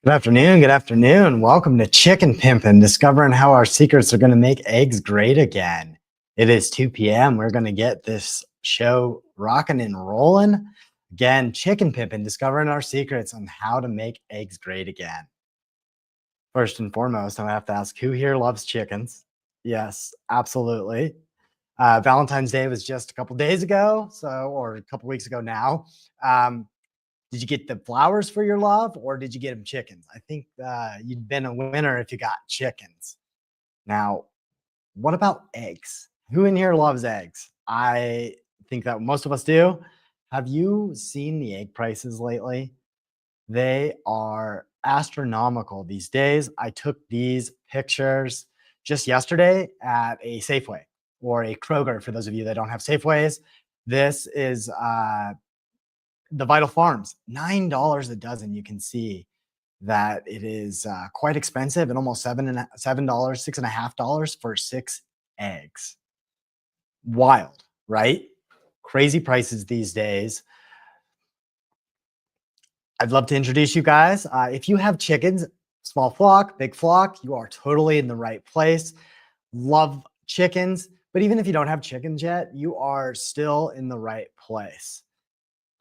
Good afternoon. Good afternoon. Welcome to Chicken Pimpin', discovering how our secrets are going to make eggs great again. It is 2 p.m. We're going to get this show rocking and rolling. Again, Chicken Pimpin', discovering our secrets on how to make eggs great again. First and foremost, I have to ask who here loves chickens? Yes, absolutely. Valentine's Day was just a couple days ago, or a couple weeks ago now. Um, did you get the flowers for your love or did you get him chickens? I think you'd been a winner if you got chickens. Now, what about eggs? Who in here loves eggs? I think that most of us do. Have you seen the egg prices lately? They are astronomical these days. I took these pictures just yesterday at a Safeway or a Kroger for those of you that don't have Safeways. This is the Vital Farms, $9 a dozen. You can see that it is quite expensive and almost $7, $6.50 for 6 eggs. Wild, right? Crazy prices these days. I'd love to introduce you guys. If you have chickens, small flock, big flock, you are totally in the right place. Love chickens, but even if you don't have chickens yet, you are still in the right place.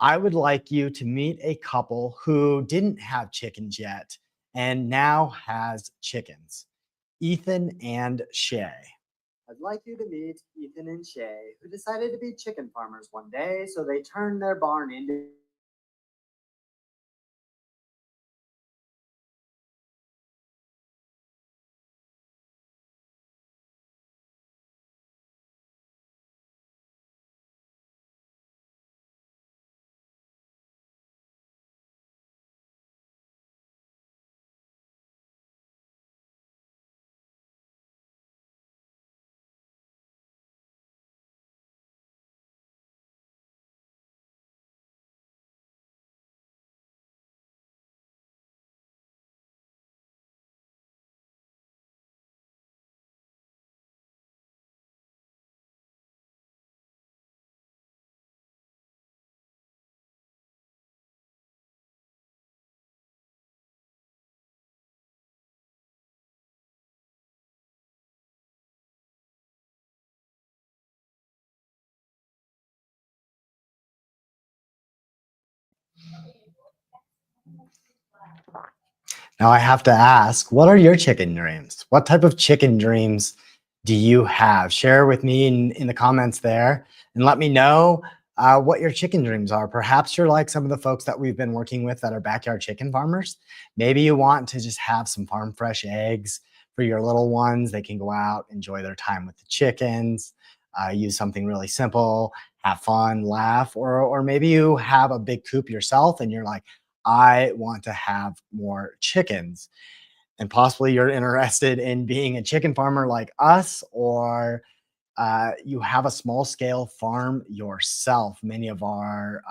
I would like you to meet a couple who didn't have chickens yet and now has chickens, Ethan and Shay. I'd like you to meet Ethan and Shay, who decided to be chicken farmers one day, so they turned their barn into Now I have to ask, what are your chicken dreams? What type of chicken dreams do you have? Share with me in the comments there and let me know what your chicken dreams are. Perhaps you're like some of the folks that we've been working with that are backyard chicken farmers. Maybe you want to just have some farm fresh eggs for your little ones. They can go out, enjoy their time with the chickens, use something really simple, have fun, laugh, or maybe you have a big coop yourself and you're like, I want to have more chickens. And possibly you're interested in being a chicken farmer like us, or you have a small scale farm yourself. Many of our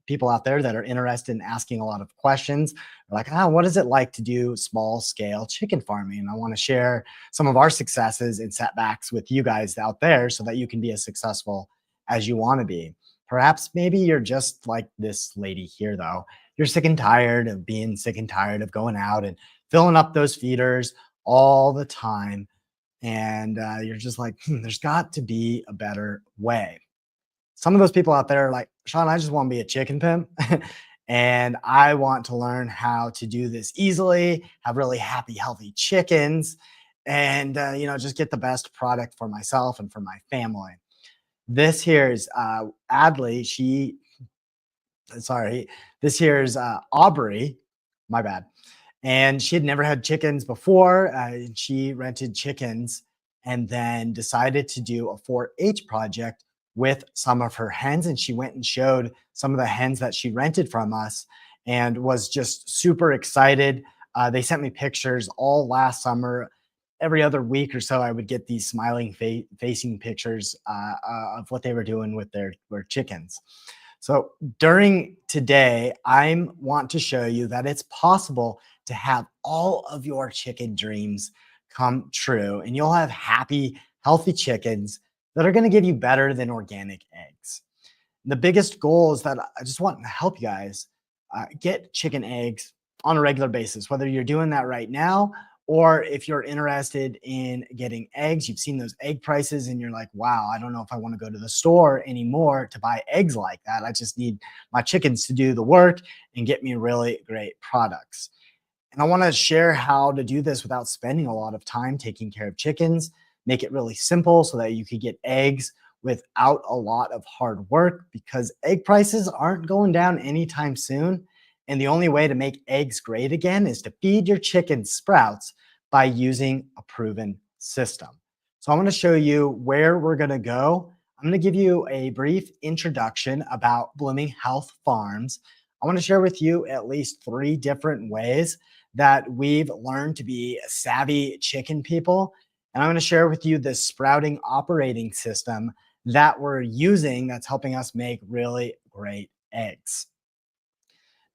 people out there that are interested in asking a lot of questions are like, what is it like to do small scale chicken farming? And I want to share some of our successes and setbacks with you guys out there so that you can be as successful as you want to be. Perhaps maybe you're just like this lady here, though. You're sick and tired of being sick and tired of going out and filling up those feeders all the time, and you're just like, there's got to be a better way. Some of those people out there are like, Sean, I just want to be a chicken pimp and I want to learn how to do this easily, have really happy, healthy chickens, and just get the best product for myself and for my family. This here is Adley. This here is Aubrey. My bad. And she had never had chickens before. She rented chickens and then decided to do a 4-H project with some of her hens. And she went and showed some of the hens that she rented from us and was just super excited. They sent me pictures all last summer. Every other week or so, I would get these smiling facing pictures of what they were doing with their chickens. So during today, I want to show you that it's possible to have all of your chicken dreams come true, and you'll have happy, healthy chickens that are going to give you better than organic eggs. The biggest goal is that I just want to help you guys get chicken eggs on a regular basis, whether you're doing that right now or if you're interested in getting eggs. You've seen those egg prices and you're like, wow, I don't know if I want to go to the store anymore to buy eggs like that. I just need my chickens to do the work and get me really great products. And I want to share how to do this without spending a lot of time taking care of chickens, make it really simple so that you could get eggs without a lot of hard work, because egg prices aren't going down anytime soon. And the only way to make eggs great again is to feed your chickens sprouts by using a proven system. So I'm going to show you where we're going to go. I'm going to give you a brief introduction about Blooming Health Farms. I want to share with you at least 3 different ways that we've learned to be savvy chicken people. And I'm going to share with you the sprouting operating system that we're using that's helping us make really great eggs.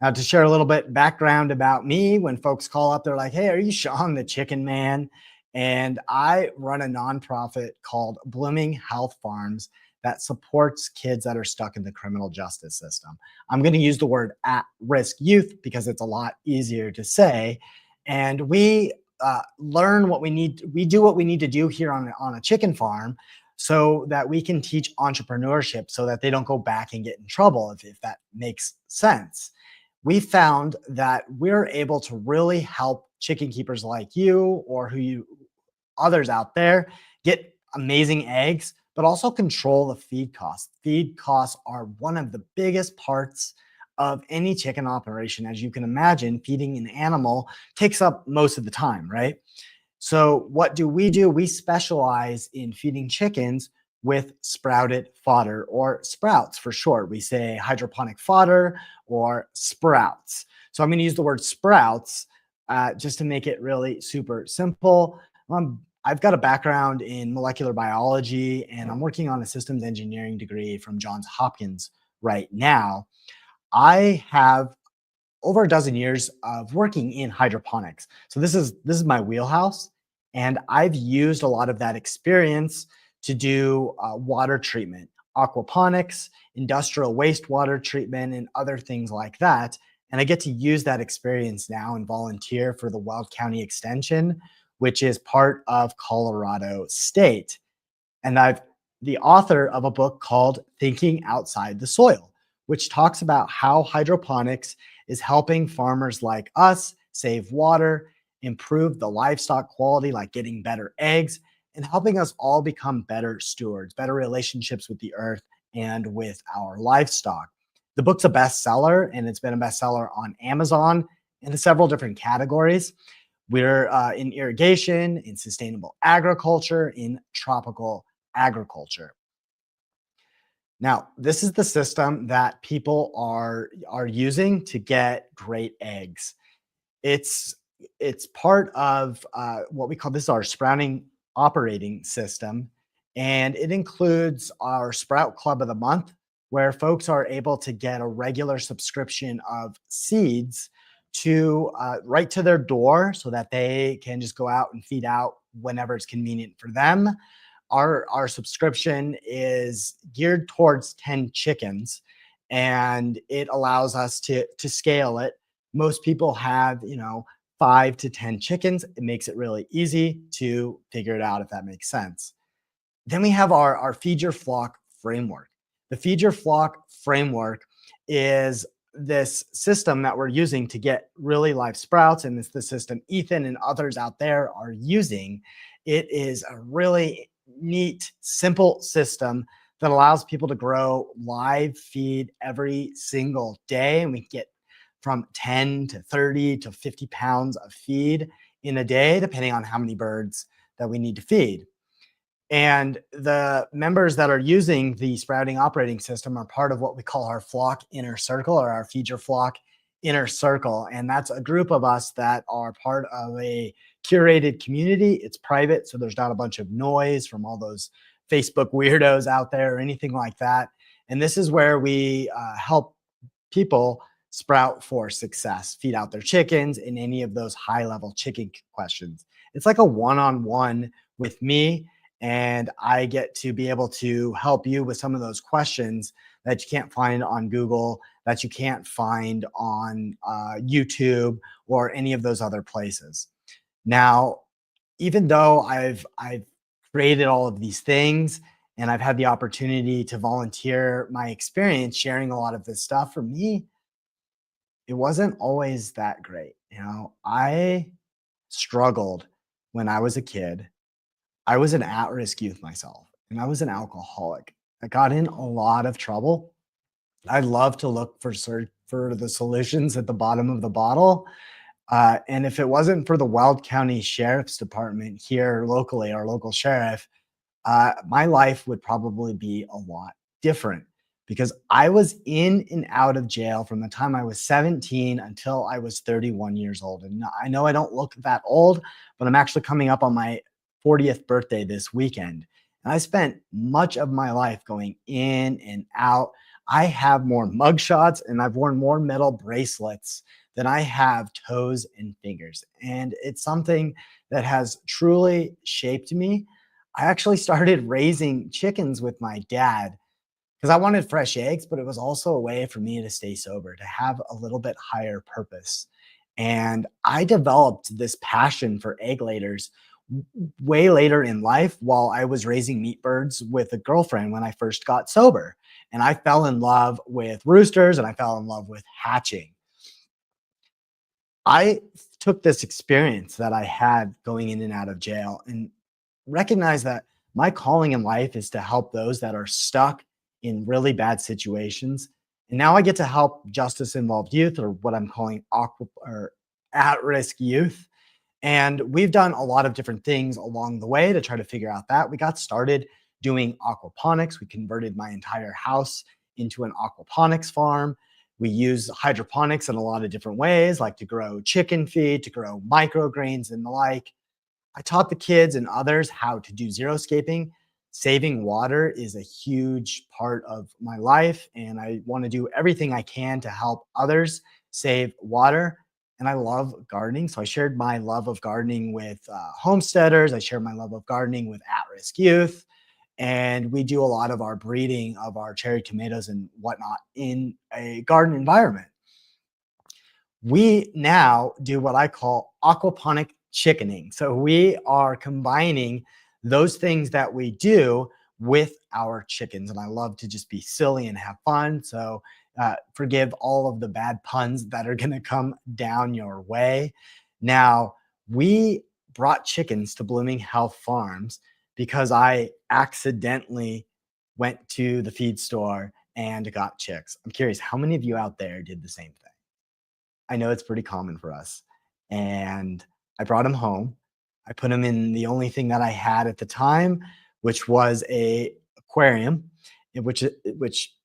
Now, to share a little bit background about me, when folks call up, they're like, hey, are you Sean the Chicken Man? And I run a nonprofit called Blooming Health Farms that supports kids that are stuck in the criminal justice system. I'm going to use the word at risk youth because it's a lot easier to say. And we learn what we need. We do what we need to do here on a chicken farm so that we can teach entrepreneurship so that they don't go back and get in trouble, if that makes sense. We found that we're able to really help chicken keepers like you or others out there get amazing eggs, but also control the feed costs. Feed costs are one of the biggest parts of any chicken operation. As you can imagine, feeding an animal takes up most of the time, right? So what do? We specialize in feeding chickens with sprouted fodder, or sprouts for short. We say hydroponic fodder or sprouts. So I'm going to use the word sprouts just to make it really super simple. I've got a background in molecular biology, and I'm working on a systems engineering degree from Johns Hopkins right now. I have over a dozen years of working in hydroponics. So this is my wheelhouse, and I've used a lot of that experience to do water treatment, aquaponics, industrial wastewater treatment, and other things like that. And I get to use that experience now and volunteer for the Weld County Extension, which is part of Colorado State. And I've the author of a book called Thinking Outside the Soil, which talks about how hydroponics is helping farmers like us save water, improve the livestock quality, like getting better eggs, and helping us all become better stewards, better relationships with the earth and with our livestock. The book's a bestseller, and it's been a bestseller on Amazon in several different categories. We're in irrigation, in sustainable agriculture, in tropical agriculture. Now, this is the system that people are using to get great eggs. It's it's part of what we call, this is our sprouting operating system, and it includes our Sprout Club of the Month, where folks are able to get a regular subscription of seeds to right to their door, so that they can just go out and feed out whenever it's convenient for them. Our subscription is geared towards 10 chickens, and it allows us to scale it. Most people have, 5 to 10 chickens. It makes it really easy to figure it out, if that makes sense. Then we have our Feed Your Flock framework. The Feed Your Flock framework is this system that we're using to get really live sprouts, and it's the system Ethan and others out there are using. It is a really neat, simple system that allows people to grow live feed every single day, and we get from 10 to 30 to 50 pounds of feed in a day, depending on how many birds that we need to feed. And the members that are using the sprouting operating system are part of what we call our flock inner circle, or our Feed Your Flock inner circle. And that's a group of us that are part of a curated community. It's private, so there's not a bunch of noise from all those Facebook weirdos out there or anything like that. And this is where we help people sprout for success, feed out their chickens, in any of those high level chicken questions. It's like a one-on-one with me, and I get to be able to help you with some of those questions that you can't find on Google, that you can't find on YouTube or any of those other places. Now, even though I've created all of these things and I've had the opportunity to volunteer my experience sharing a lot of this stuff, for me, it wasn't always that great. I struggled when I was a kid. I was an at-risk youth myself, and I was an alcoholic. I got in a lot of trouble. I love to look for the solutions at the bottom of the bottle. And if it wasn't for the Weld County Sheriff's Department here locally, our local sheriff, my life would probably be a lot different because I was in and out of jail from the time I was 17 until I was 31 years old. And I know I don't look that old, but I'm actually coming up on my 40th birthday this weekend. And I spent much of my life going in and out. I have more mugshots and I've worn more metal bracelets than I have toes and fingers. And it's something that has truly shaped me. I actually started raising chickens with my dad because I wanted fresh eggs, but it was also a way for me to stay sober, to have a little bit higher purpose. And I developed this passion for egg layers way later in life while I was raising meat birds with a girlfriend when I first got sober. And I fell in love with roosters and I fell in love with hatching. I took this experience that I had going in and out of jail and recognize that my calling in life is to help those that are stuck in really bad situations. And now I get to help justice involved youth, or what I'm calling or at risk youth. And we've done a lot of different things along the way to try to figure out that. We got started doing aquaponics. We converted my entire house into an aquaponics farm. We use hydroponics in a lot of different ways, like to grow chicken feed, to grow microgreens and the like. I taught the kids and others how to do xeriscaping. Saving water is a huge part of my life, and I want to do everything I can to help others save water. And I love gardening. So I shared my love of gardening with homesteaders. I share my love of gardening with at risk youth. And we do a lot of our breeding of our cherry tomatoes and whatnot in a garden environment. We now do what I call aquaponic chickening. So we are combining those things that we do with our chickens. And I love to just be silly and have fun. So forgive all of the bad puns that are going to come down your way. Now, we brought chickens to Blooming Health Farms because I accidentally went to the feed store and got chicks. I'm curious, how many of you out there did the same thing? I know it's pretty common for us. And I brought him home. I put him in the only thing that I had at the time, which was a aquarium, which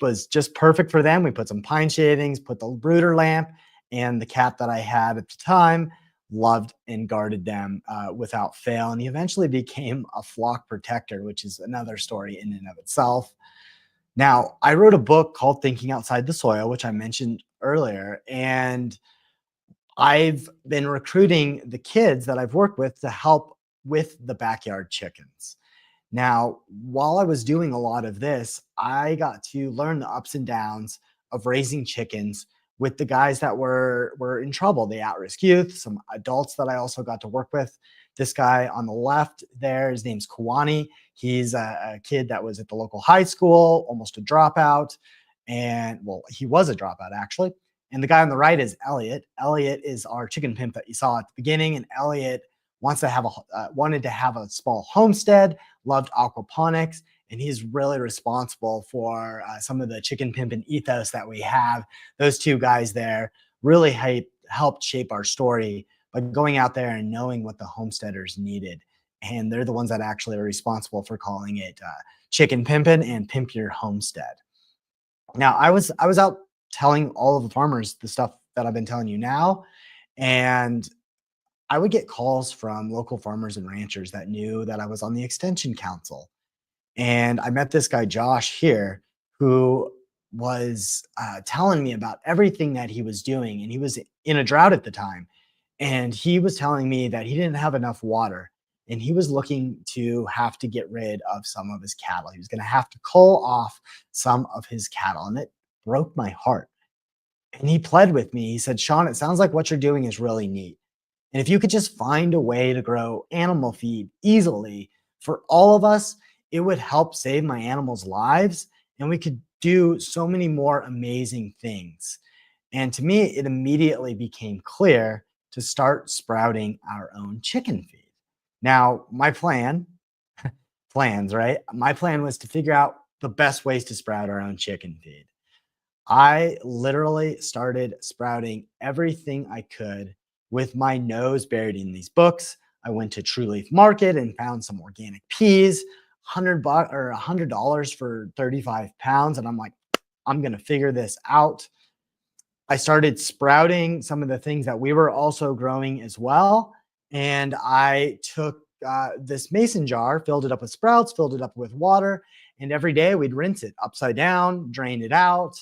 was just perfect for them. We put some pine shavings, put the brooder lamp, and the cat that I had at the time loved and guarded them without fail. And he eventually became a flock protector, which is another story in and of itself. Now, I wrote a book called Thinking Outside the Soil, which I mentioned earlier, and I've been recruiting the kids that I've worked with to help with the backyard chickens. Now, while I was doing a lot of this, I got to learn the ups and downs of raising chickens with the guys that were in trouble, the at-risk youth, some adults that I also got to work with. This guy on the left there, his name's Kawani. He's a kid that was at the local high school, almost a dropout. And well, he was a dropout actually. And the guy on the right is Elliot. Elliot is our chicken pimp that you saw at the beginning. And Elliot wanted to have a small homestead, loved aquaponics, and he's really responsible for some of the chicken pimpin' ethos that we have. Those two guys there really helped shape our story by going out there and knowing what the homesteaders needed. And they're the ones that actually are responsible for calling it chicken pimpin' and pimp your homestead. Now, I was out telling all of the farmers the stuff that I've been telling you now, and I would get calls from local farmers and ranchers that knew that I was on the extension council. And I met this guy, Josh, here, who was telling me about everything that he was doing. And he was in a drought at the time. And he was telling me that he didn't have enough water. And he was looking to have to get rid of some of his cattle. He was going to have to cull off some of his cattle. And it broke my heart And he pled with me. He said, Sean, it sounds like what you're doing is really neat. And if you could just find a way to grow animal feed easily for all of us, it would help save my animals' lives. And we could do so many more amazing things. And to me, it immediately became clear to start sprouting our own chicken feed. Now, plans, right? My plan was to figure out the best ways to sprout our own chicken feed. I literally started sprouting everything I could with my nose buried in these books. I went to True Leaf Market and found some organic peas, 100 bucks or $100 for 35 pounds. And I'm like, I'm going to figure this out. I started sprouting some of the things that we were also growing as well. And I took this mason jar, filled it up with sprouts, filled it up with water. And every day we'd rinse it upside down, drain it out.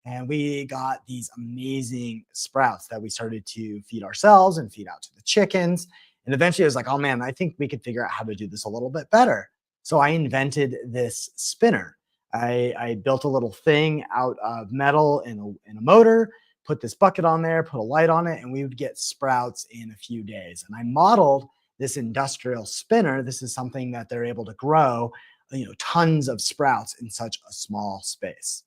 And we got these amazing sprouts that we started to feed ourselves and feed out to the chickens. And eventually I was like, oh man, I think we could figure out how to do this a little bit better. So I invented this spinner. I built a little thing out of metal and a motor, put this bucket on there, put a light on it, and we would get sprouts in a few days. And I modeled this industrial spinner. This is something that they're able to grow, tons of sprouts in such a small space.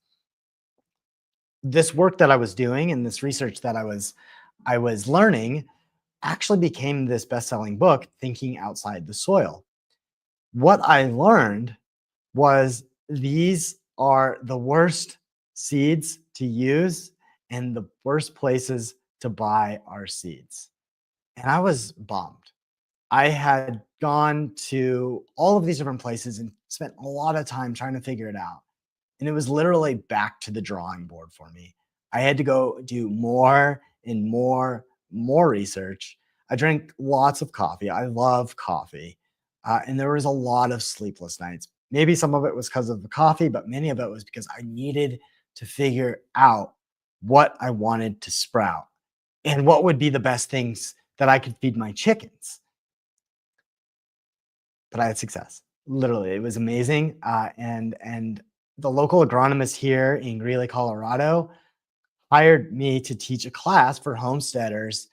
This work that I was doing and this research that I was learning actually became this best-selling book, Thinking Outside the Soil. What I learned was these are the worst seeds to use and the worst places to buy our seeds. And I was bummed. I had gone to all of these different places and spent a lot of time trying to figure it out. And it was literally back to the drawing board for me. I had to go do more and more research. I drank lots of coffee. I love coffee. And there was a lot of sleepless nights. Maybe some of it was because of the coffee, but many of it was because I needed to figure out what I wanted to sprout and what would be the best things that I could feed my chickens. But I had success. Literally, it was amazing. And the local agronomist here in Greeley, Colorado, hired me to teach a class for homesteaders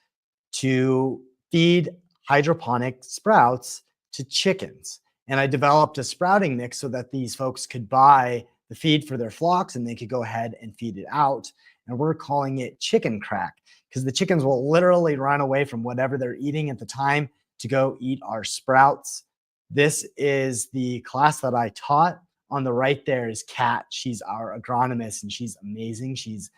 to feed hydroponic sprouts to chickens. And I developed a sprouting mix so that these folks could buy the feed for their flocks and they could go ahead and feed it out. And we're calling it chicken crack because the chickens will literally run away from whatever they're eating at the time to go eat our sprouts. This is the class that I taught. On the right there is Kat. She's our agronomist and she's amazing. She's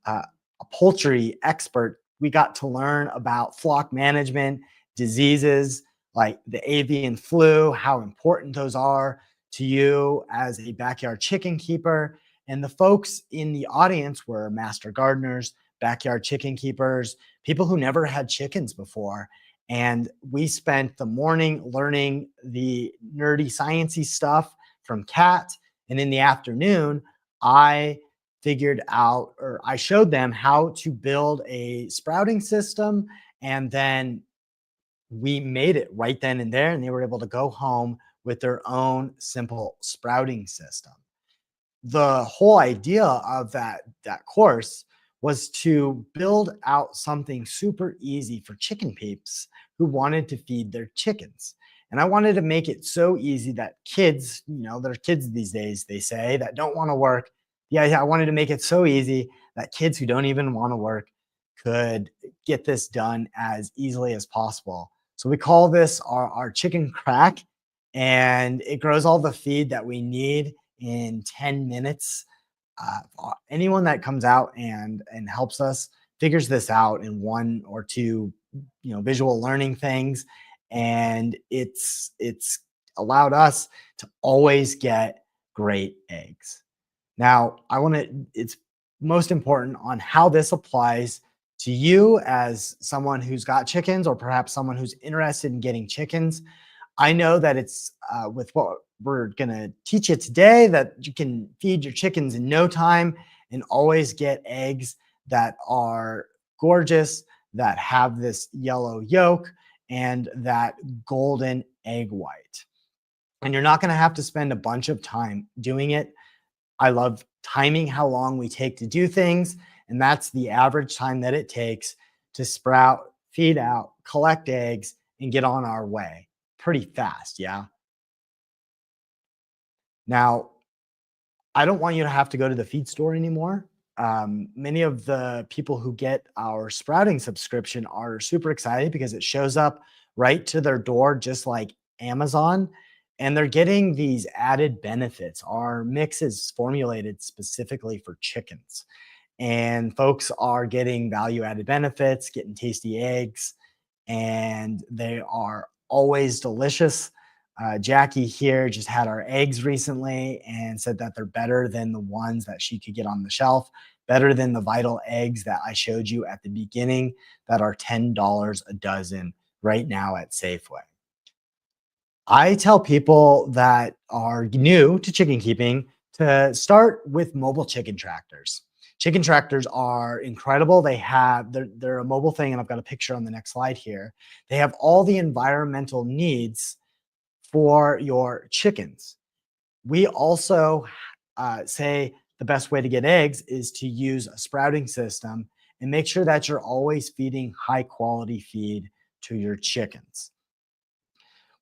a poultry expert. We got to learn about flock management, diseases like the avian flu, how important those are to you as a backyard chicken keeper. And the folks in the audience were master gardeners, backyard chicken keepers, people who never had chickens before. And we spent the morning learning the nerdy sciencey stuff from Kat. And in the afternoon, I figured out, or I showed them how to build a sprouting system. And then we made it right then and there. And they were able to go home with their own simple sprouting system. The whole idea of that course was to build out something super easy for chicken peeps who wanted to feed their chickens. And I wanted to make it so easy that kids, there are kids these days, they say, that don't want to work. Yeah, I wanted to make it so easy that kids who don't even want to work could get this done as easily as possible. So we call this our chicken crack, and it grows all the feed that we need in 10 minutes. Anyone that comes out and helps us figures this out in one or two, visual learning things, and it's allowed us to always get great eggs. Now, it's most important on how this applies to you as someone who's got chickens or perhaps someone who's interested in getting chickens. I know that it's with what we're going to teach you today that you can feed your chickens in no time and always get eggs that are gorgeous, that have this yellow yolk and that golden egg white. And you're not going to have to spend a bunch of time doing it. I love timing how long we take to do things. And that's the average time that it takes to sprout, feed out, collect eggs, and get on our way. Pretty fast, yeah? Now, I don't want you to have to go to the feed store anymore. Many of the people who get our sprouting subscription are super excited because it shows up right to their door, just like Amazon. And they're getting these added benefits. Our mix is formulated specifically for chickens, and folks are getting value added benefits, getting tasty eggs, and they are always delicious. Jackie here just had our eggs recently and said that they're better than the ones that she could get on the shelf, better than the Vital eggs that I showed you at the beginning that are $10 a dozen right now at Safeway. I tell people that are new to chicken keeping to start with mobile chicken tractors. Chicken tractors are incredible. They're a mobile thing, and I've got a picture on the next slide here. They have all the environmental needs for your chickens. We also say the best way to get eggs is to use a sprouting system and make sure that you're always feeding high quality feed to your chickens.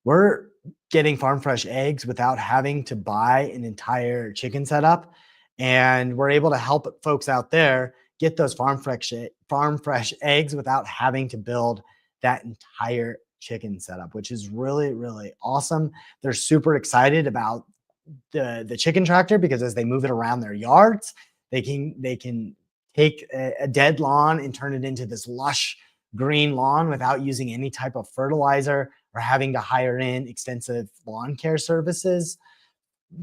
We're getting farm fresh eggs without having to buy an entire chicken setup. And we're able to help folks out there get those farm fresh eggs without having to build that entire chicken setup, which is really, really awesome. They're super excited about the chicken tractor because as they move it around their yards, they can take a dead lawn and turn it into this lush green lawn without using any type of fertilizer or having to hire in extensive lawn care services,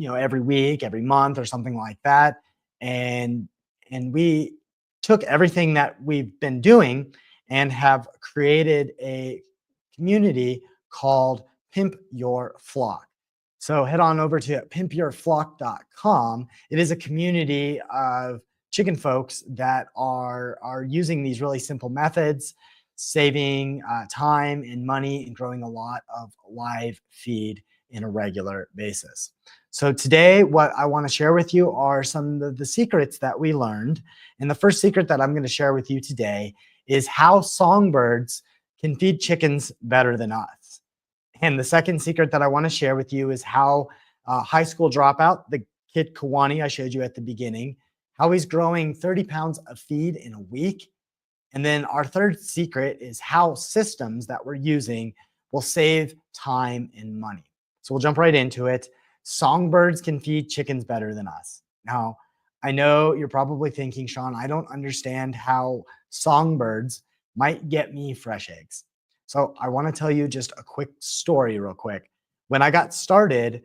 every week, every month, or something like that. And we took everything that we've been doing and have created a community called Pimp Your Flock. So head on over to pimpyourflock.com. It is a community of chicken folks that are using these really simple methods, saving time and money, and growing a lot of live feed in a regular basis. So today, what I want to share with you are some of the secrets that we learned. And the first secret that I'm going to share with you today is how songbirds can feed chickens better than us. And the second secret that I want to share with you is how high school dropout, the kid Kawani I showed you at the beginning, how he's growing 30 pounds of feed in a week. And then our third secret is how systems that we're using will save time and money. So we'll jump right into it. Songbirds can feed chickens better than us. Now, I know you're probably thinking, Sean, I don't understand how songbirds might get me fresh eggs. So I want to tell you just a quick story real quick. When I got started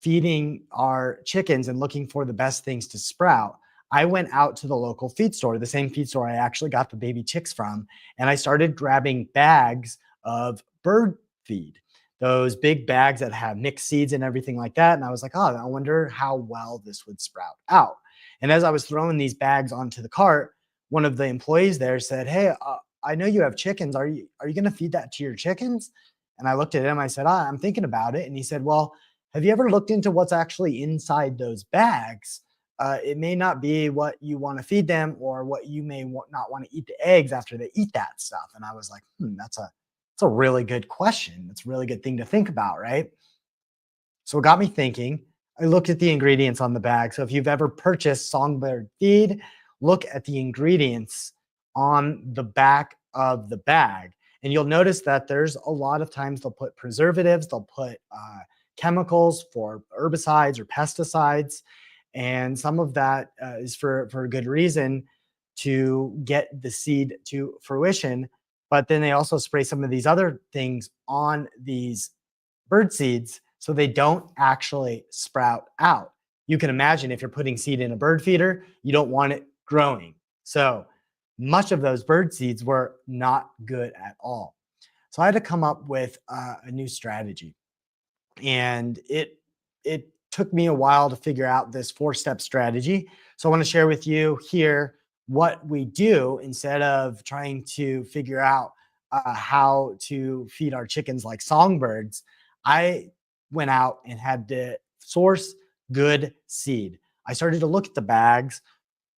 feeding our chickens and looking for the best things to sprout, I went out to the local feed store, the same feed store I actually got the baby chicks from, and I started grabbing bags of bird feed, those big bags that have mixed seeds and everything like that. And I was like, oh, I wonder how well this would sprout out. And as I was throwing these bags onto the cart, one of the employees there said, hey, I know you have chickens. Are you going to feed that to your chickens? And I looked at him. I said, I'm thinking about it. And he said, well, have you ever looked into what's actually inside those bags? It may not be what you want to feed them, or what you may not want to eat the eggs after they eat that stuff. And I was like, that's a really good question. That's a really good thing to think about, right? So it got me thinking. I looked at the ingredients on the bag. So if you've ever purchased songbird feed, look at the ingredients on the back of the bag. And you'll notice that there's a lot of times they'll put preservatives, they'll put chemicals for herbicides or pesticides. And some of that is for a good reason, to get the seed to fruition. But then they also spray some of these other things on these bird seeds so they don't actually sprout out. You can imagine if you're putting seed in a bird feeder, you don't want it growing. So much of those bird seeds were not good at all. So I had to come up with a new strategy. And it took me a while to figure out this 4-step strategy. So I want to share with you here what we do instead of trying to figure out how to feed our chickens like songbirds. I went out and had to source good seed. I started to look at the bags.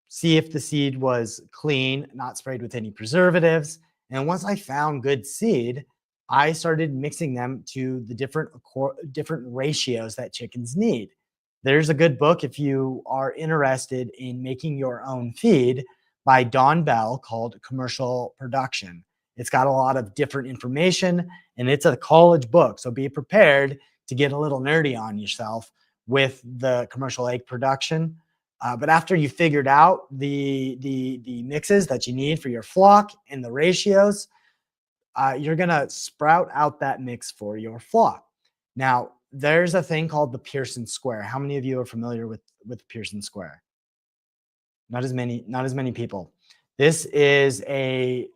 see if the seed was clean, not sprayed with any preservatives. And once I found good seed, I started mixing them to the different ratios that chickens need. There's a good book if you are interested in making your own feed by Don Bell called Commercial Production. It's got a lot of different information and it's a college book. So be prepared to get a little nerdy on yourself with the commercial egg production. But after you figured out the mixes that you need for your flock and the ratios, you're gonna sprout out that mix for your flock. Now, there's a thing called the Pearson square. How many of you are familiar with Pearson square? Not as many people. This is a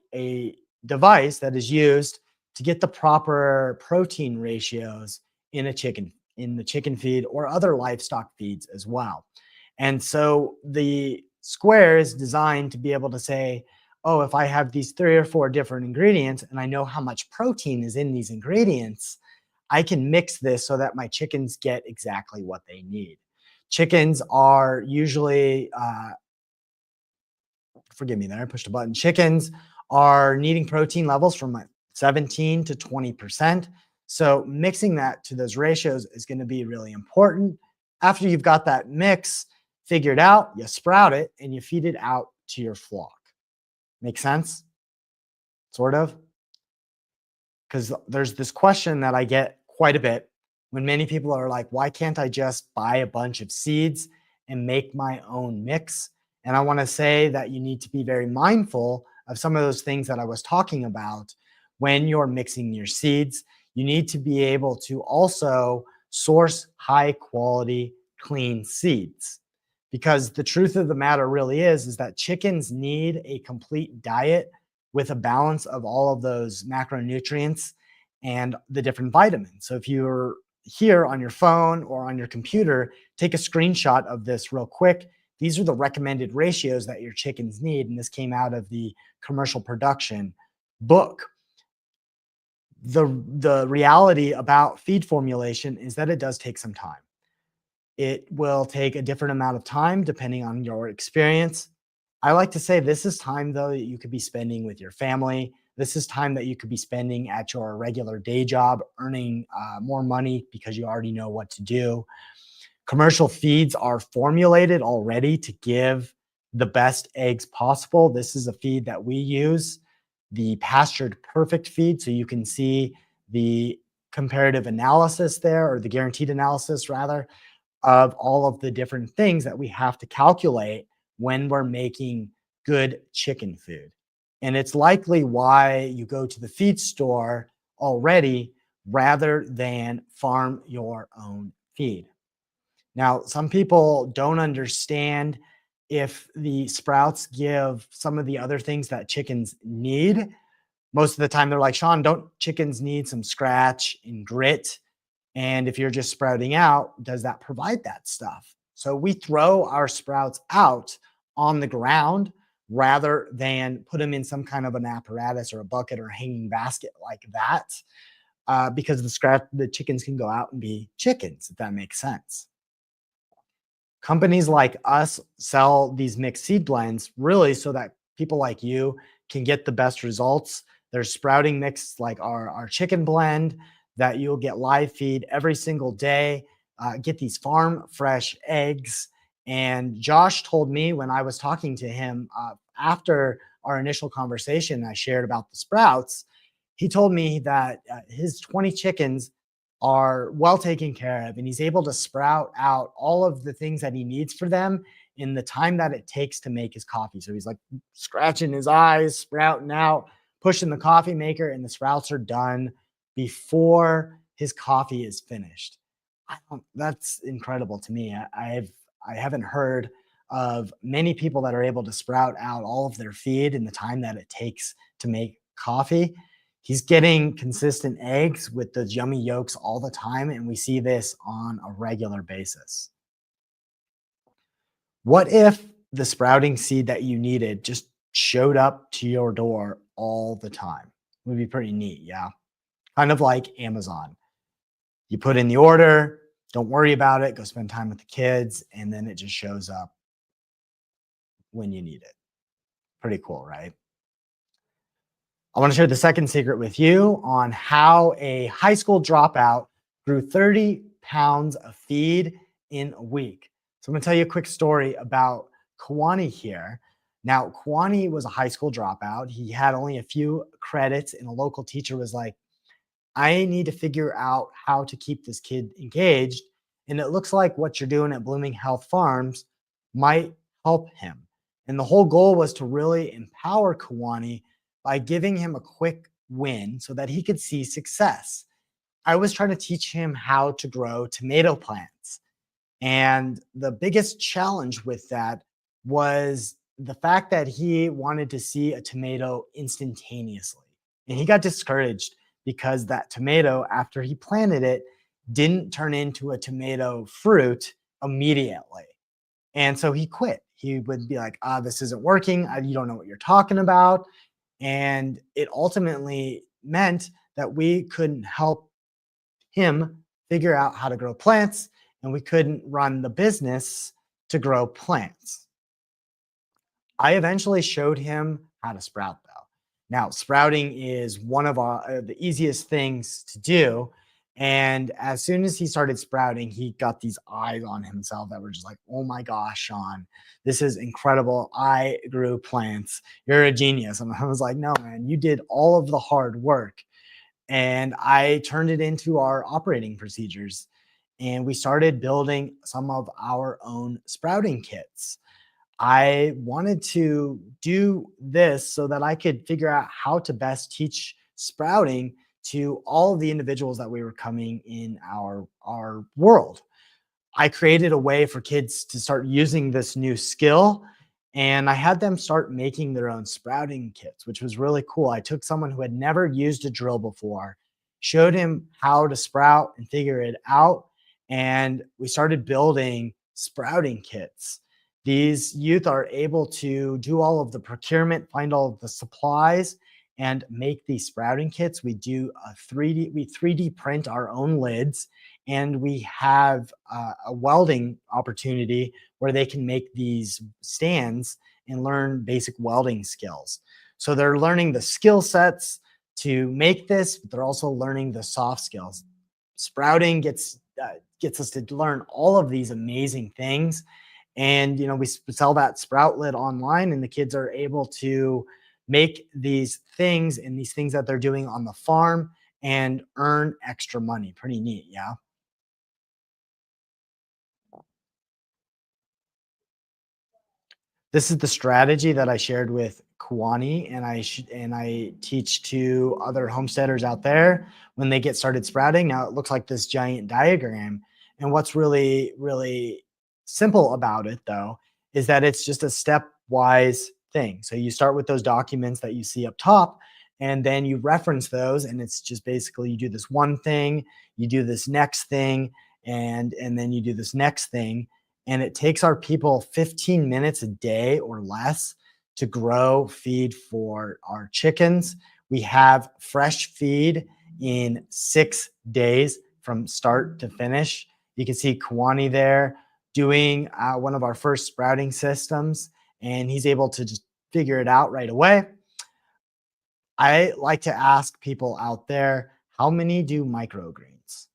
device that is used to get the proper protein ratios in a chicken, in the chicken feed or other livestock feeds as well. And so the square is designed to be able to say, oh, if I have these 3 or 4 different ingredients and I know how much protein is in these ingredients, I can mix this so that my chickens get exactly what they need. Chickens are usually forgive me there, I pushed a button. Chickens are needing protein levels from like 17 to 20%. So mixing that to those ratios is going to be really important. After you've got that mix figured out, you sprout it and you feed it out to your flock. Make sense? Sort of? Because there's this question that I get quite a bit when many people are like, why can't I just buy a bunch of seeds and make my own mix? And I want to say that you need to be very mindful of some of those things that I was talking about when you're mixing your seeds. You need to be able to also source high quality, clean seeds. Because the truth of the matter really is that chickens need a complete diet with a balance of all of those macronutrients and the different vitamins. So if you're here on your phone or on your computer, take a screenshot of this real quick. These are the recommended ratios that your chickens need. And this came out of the commercial production book. The reality about feed formulation is that it does take some time. It will take a different amount of time depending on your experience. I like to say this is time, though, that you could be spending with your family. This is time that you could be spending at your regular day job, earning more money because you already know what to do. Commercial feeds are formulated already to give the best eggs possible. This is a feed that we use, the pastured perfect feed. So you can see the comparative analysis there, or the guaranteed analysis rather, of all of the different things that we have to calculate when we're making good chicken food. And it's likely why you go to the feed store already rather than farm your own feed. Now, some people don't understand if the sprouts give some of the other things that chickens need. Most of the time, they're like, Sean, don't chickens need some scratch and grit? And if you're just sprouting out, does that provide that stuff? So we throw our sprouts out on the ground rather than put them in some kind of an apparatus or a bucket or hanging basket like that, because the chickens can go out and be chickens, if that makes sense. Companies like us sell these mixed seed blends really so that people like you can get the best results. There's sprouting mix like our chicken blend that you'll get live feed every single day. Get these farm fresh eggs. And Josh told me when I was talking to him after our initial conversation, I shared about the sprouts. He told me that his 20 chickens are well taken care of and he's able to sprout out all of the things that he needs for them in the time that it takes to make his coffee. So he's like scratching his eyes, sprouting out, pushing the coffee maker, and the sprouts are done before his coffee is finished. That's incredible to me. I haven't heard of many people that are able to sprout out all of their feed in the time that it takes to make coffee. He's getting consistent eggs with those yummy yolks all the time, and we see this on a regular basis. What if the sprouting seed that you needed just showed up to your door all the time? It would be pretty neat, yeah. Kind of like Amazon. You put in the order, don't worry about it, go spend time with the kids, and then it just shows up when you need it. Pretty cool, right? I want to share the second secret with you on how a high school dropout grew 30 pounds of feed in a week. So I'm going to tell you a quick story about Kwani here. Now, Kwani was a high school dropout. He had only a few credits, and a local teacher was like, I need to figure out how to keep this kid engaged. And it looks like what you're doing at Blooming Health Farms might help him. And the whole goal was to really empower Kawani by giving him a quick win so that he could see success. I was trying to teach him how to grow tomato plants. And the biggest challenge with that was the fact that he wanted to see a tomato instantaneously. And he got discouraged because that tomato, after he planted it, didn't turn into a tomato fruit immediately. And so he quit. He would be like, this isn't working. You don't know what you're talking about. And it ultimately meant that we couldn't help him figure out how to grow plants, and we couldn't run the business to grow plants. I eventually showed him how to sprout though. Now, sprouting is one of the easiest things to do. And as soon as he started sprouting, he got these eyes on himself that were just like, oh my gosh, Sean, this is incredible. I grew plants. You're a genius. And I was like, no, man, you did all of the hard work. And I turned it into our operating procedures. And we started building some of our own sprouting kits. I wanted to do this so that I could figure out how to best teach sprouting to all of the individuals that we were coming in our world. I created a way for kids to start using this new skill, and I had them start making their own sprouting kits, which was really cool. I took someone who had never used a drill before, showed him how to sprout and figure it out, and we started building sprouting kits. These youth are able to do all of the procurement, find all of the supplies, and make these sprouting kits. We do we 3D print our own lids, and we have a welding opportunity where they can make these stands and learn basic welding skills. So they're learning the skill sets to make this, but they're also learning the soft skills. Sprouting gets us to learn all of these amazing things. And we sell that sprout lid online, and the kids are able to make these things and these things that they're doing on the farm and earn extra money. Pretty neat, yeah. This is the strategy that I shared with Kwani, and I teach to other homesteaders out there when they get started sprouting. Now it looks like this giant diagram, and what's really simple about it though is that it's just a stepwise thing. So you start with those documents that you see up top, and then you reference those, and it's just basically you do this one thing, you do this next thing, and then you do this next thing, and it takes our people 15 minutes a day or less to grow feed for our chickens. We have fresh feed in 6 days from start to finish. You can see Kwani there doing one of our first sprouting systems, and he's able to just figure it out right away. I like to ask people out there, how many do microgreens?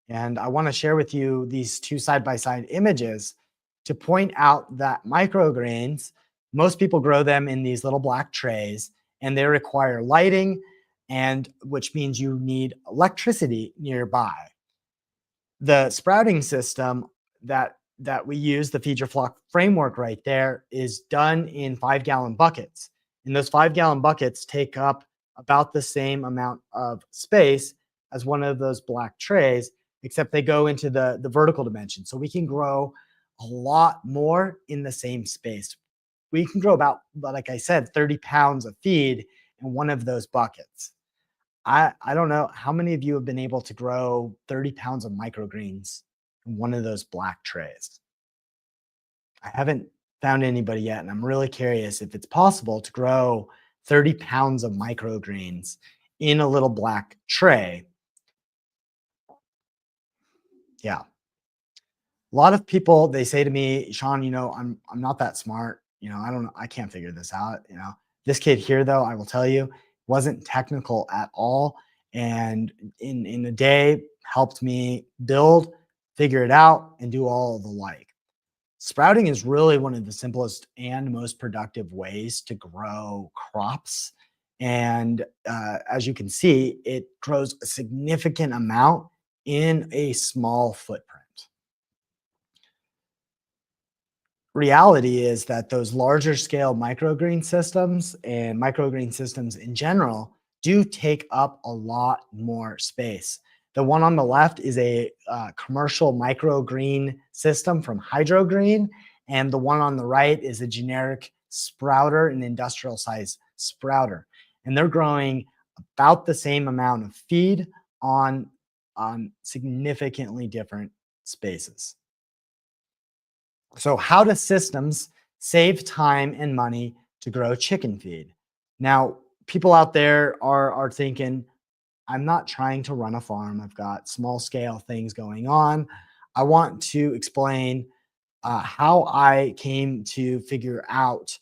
And I want to share with you these two side-by-side images to point out that microgreens, most people grow them in these little black trays, and they require lighting, and which means you need electricity nearby. The sprouting system that we use, the Feed Your Flock framework right there, is done in 5-gallon buckets. And those 5-gallon buckets take up about the same amount of space as one of those black trays, except they go into the vertical dimension. So we can grow a lot more in the same space. We can grow about, like I said, 30 pounds of feed in one of those buckets. I don't know how many of you have been able to grow 30 pounds of microgreens in one of those black trays. I haven't found anybody yet, and I'm really curious if it's possible to grow 30 pounds of microgreens in a little black tray. Yeah. A lot of people, they say to me, Sean, I'm not that smart. I don't know, I can't figure this out. This kid here, though, I will tell you, wasn't technical at all. And in a day, helped me build, figure it out, and do all the like. Sprouting is really one of the simplest and most productive ways to grow crops. And as you can see, it grows a significant amount in a small footprint. Reality is that those larger scale microgreen systems and microgreen systems in general do take up a lot more space. The one on the left is a commercial microgreen system from Hydrogreen, and the one on the right is a generic sprouter, an industrial size sprouter. And they're growing about the same amount of feed on, on significantly different spaces. So, how do systems save time and money to grow chicken feed? Now, people out there are thinking, I'm not trying to run a farm. I've got small scale things going on. I want to explain how I came to figure out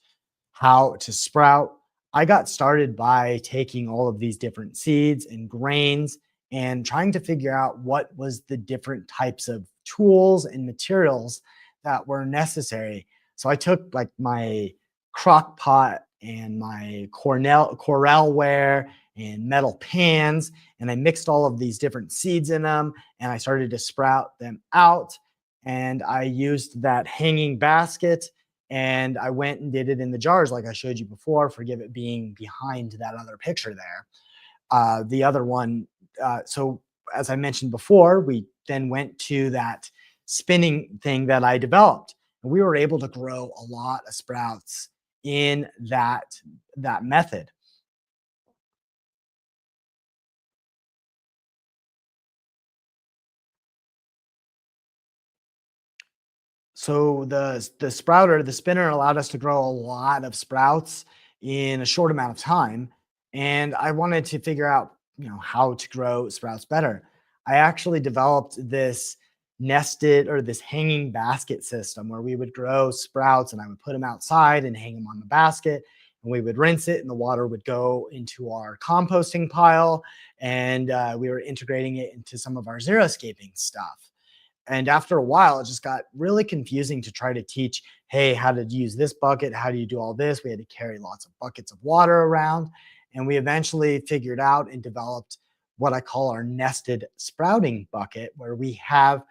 how to sprout. I got started by taking all of these different seeds and grains and trying to figure out what was the different types of tools and materials that were necessary. So I took like my crock pot and my Corelware and metal pans, and I mixed all of these different seeds in them, and I started to sprout them out. And I used that hanging basket, and I went and did it in the jars like I showed you before. Forgive it being behind that other picture there. The other one, so as I mentioned before, we then went to that spinning thing that I developed. And we were able to grow a lot of sprouts in that method. So the sprouter, the spinner allowed us to grow a lot of sprouts in a short amount of time. And I wanted to figure out, how to grow sprouts better. I actually developed this nested or this hanging basket system where we would grow sprouts and I would put them outside and hang them on the basket. And we would rinse it and the water would go into our composting pile. And we were integrating it into some of our xeriscaping stuff. And after a while, it just got really confusing to try to teach, hey, how to use this bucket? How do you do all this? We had to carry lots of buckets of water around. And we eventually figured out and developed what I call our nested sprouting bucket, where we have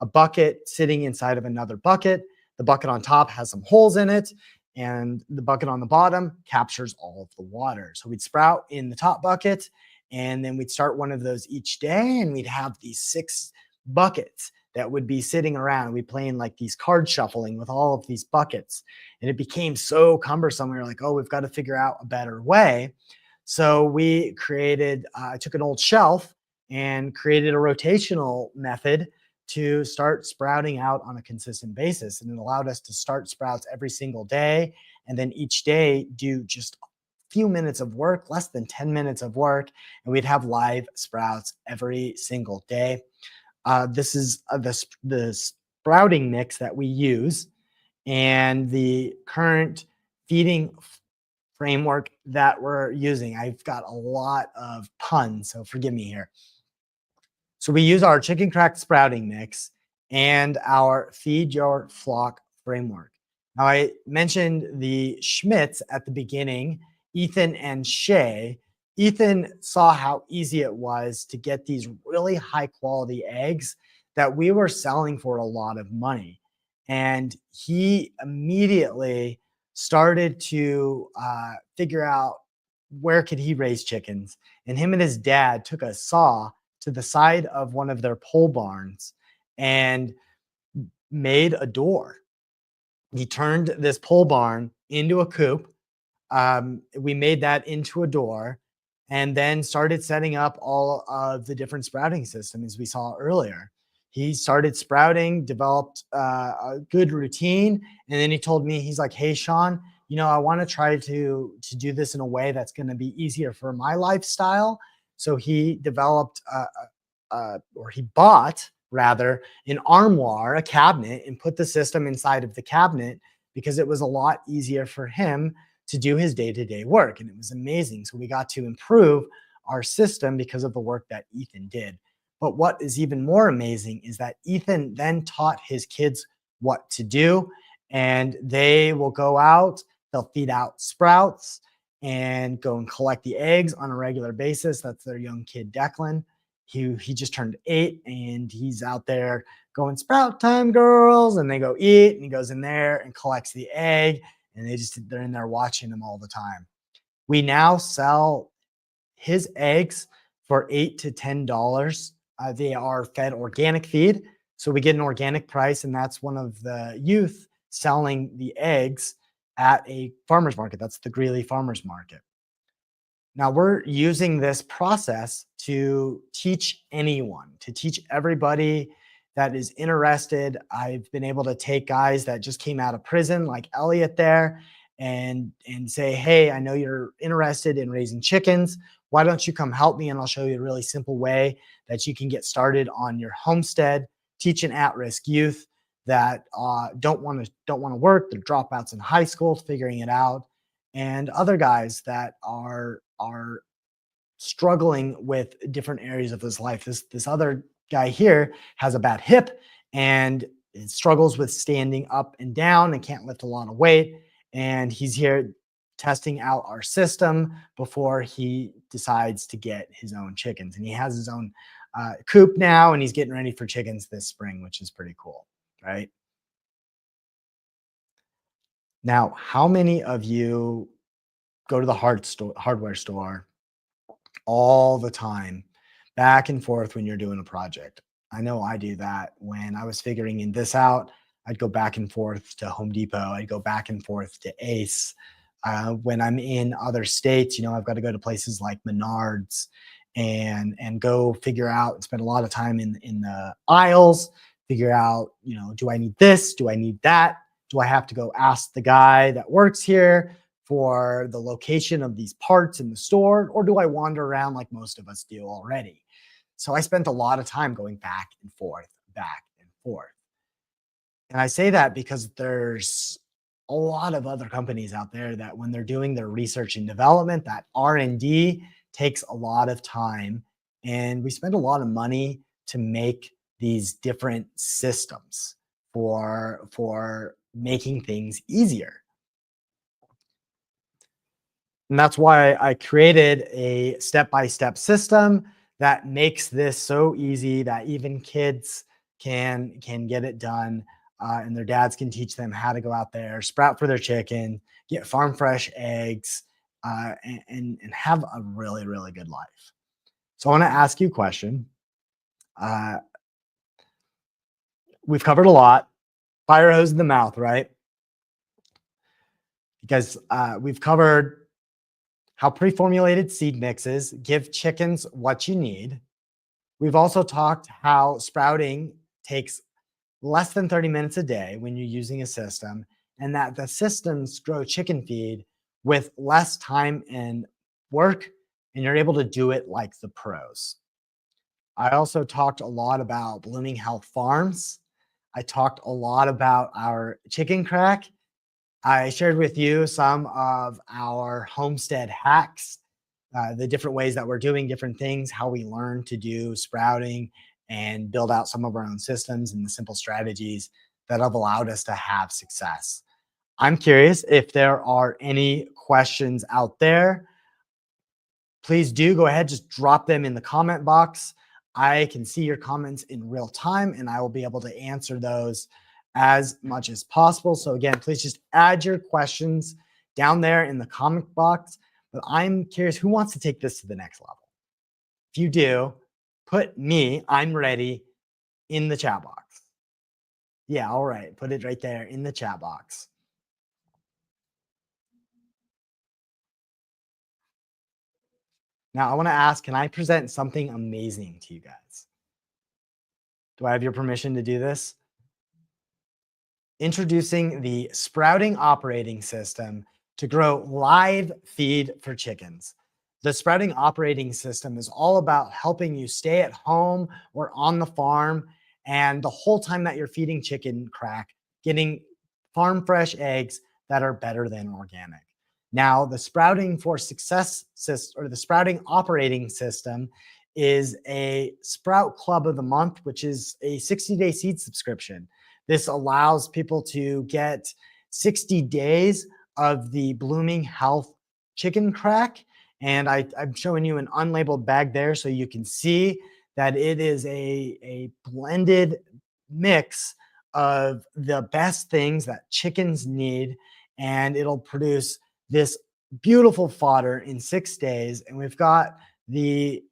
a bucket sitting inside of another bucket. The bucket on top has some holes in it, and the bucket on the bottom captures all of the water. So we'd sprout in the top bucket, and then we'd start one of those each day, and we'd have these 6 buckets that would be sitting around. We playing like these card shuffling with all of these buckets. And it became so cumbersome. We were like, oh, we've got to figure out a better way. So we created, I took an old shelf and created a rotational method to start sprouting out on a consistent basis. And it allowed us to start sprouts every single day. And then each day do just a few minutes of work, less than 10 minutes of work. And we'd have live sprouts every single day. This is the sprouting mix that we use and the current feeding framework that we're using. I've got a lot of puns, so forgive me here. So we use our chicken cracked sprouting mix and our feed your flock framework. Now I mentioned the Schmitz at the beginning, Ethan and Shay. Ethan saw how easy it was to get these really high quality eggs that we were selling for a lot of money. And he immediately started to figure out where could he raise chickens. And him and his dad took a saw to the side of one of their pole barns and made a door. He turned this pole barn into a coop. We made that into a door and then started setting up all of the different sprouting systems we saw earlier. He started sprouting, developed a good routine, and then he told me, he's like, hey, Sean, I want to try to do this in a way that's going to be easier for my lifestyle. So he developed or he bought rather an armoire, a cabinet, and put the system inside of the cabinet because it was a lot easier for him to do his day-to-day work. And it was amazing. So we got to improve our system because of the work that Ethan did. But what is even more amazing is that Ethan then taught his kids what to do, and they will go out, they'll feed out sprouts and go and collect the eggs on a regular basis. That's their young kid, Declan. He just turned 8 and he's out there going sprout time, girls, and they go eat, and he goes in there and collects the egg, and they're in there watching him all the time. We now sell his eggs for $8 to $10. They are fed organic feed, so we get an organic price, and that's one of the youth selling the eggs at a farmer's market. That's the Greeley Farmers Market. Now we're using this process to teach anyone, to teach everybody that is interested. I've been able to take guys that just came out of prison, like Elliot there, and say, hey, I know you're interested in raising chickens. Why don't you come help me? And I'll show you a really simple way that you can get started on your homestead, teaching at-risk youth that don't want to work, they're dropouts in high school, figuring it out, and other guys that are struggling with different areas of his life. This other guy here has a bad hip and struggles with standing up and down and can't lift a lot of weight. And he's here testing out our system before he decides to get his own chickens. And he has his own coop now, and he's getting ready for chickens this spring, which is pretty cool, right? Now, how many of you go to the hardware store all the time, back and forth when you're doing a project? I know I do that. When I was figuring in this out, I'd go back and forth to Home Depot. I'd go back and forth to Ace. When I'm in other states, I've got to go to places like Menards and go figure out and spend a lot of time in the aisles, figure out, do I need this? Do I need that? Do I have to go ask the guy that works here for the location of these parts in the store, or do I wander around like most of us do already? So I spent a lot of time going back and forth, back and forth. And I say that because there's a lot of other companies out there that when they're doing their research and development, that R&D takes a lot of time, and we spend a lot of money to make these different systems for making things easier. And that's why I created a step-by-step system that makes this so easy that even kids can get it done, and their dads can teach them how to go out there, sprout for their chicken, get farm fresh eggs, and have a really, really good life. So I want to ask you a question. Uh, we've covered a lot. Fire hose in the mouth, right? Because we've covered how pre-formulated seed mixes give chickens what you need. We've also talked how sprouting takes less than 30 minutes a day when you're using a system, and that the systems grow chicken feed with less time and work, and you're able to do it like the pros. I also talked a lot about Blooming Health Farms. I talked a lot about our chicken crack. I shared with you some of our homestead hacks, the different ways that we're doing different things, how we learn to do sprouting and build out some of our own systems, and the simple strategies that have allowed us to have success. I'm curious if there are any questions out there. Please do go ahead, just drop them in the comment box. I can see your comments in real time, and I will be able to answer those as much as possible. So again, please just add your questions down there in the comment box. But I'm curious, who wants to take this to the next level? If you do, put me, I'm ready, in the chat box. Yeah, all right. Put it right there in the chat box. Now I want to ask, can I present something amazing to you guys? Do I have your permission to do this? Introducing the sprouting operating system to grow live feed for chickens. The sprouting operating system is all about helping you stay at home or on the farm And the whole time that you're feeding chicken crack, getting farm fresh eggs that are better than organic. Now, the sprouting for success system, or the sprouting operating system, is a Sprout Club of the Month, which is a 60-day seed subscription. This allows people to get 60 days of the Blooming Health chicken crack. And I'm showing you an unlabeled bag there so you can see that it is a blended mix of the best things that chickens need. And it'll produce this beautiful fodder in 6 days. And we've got the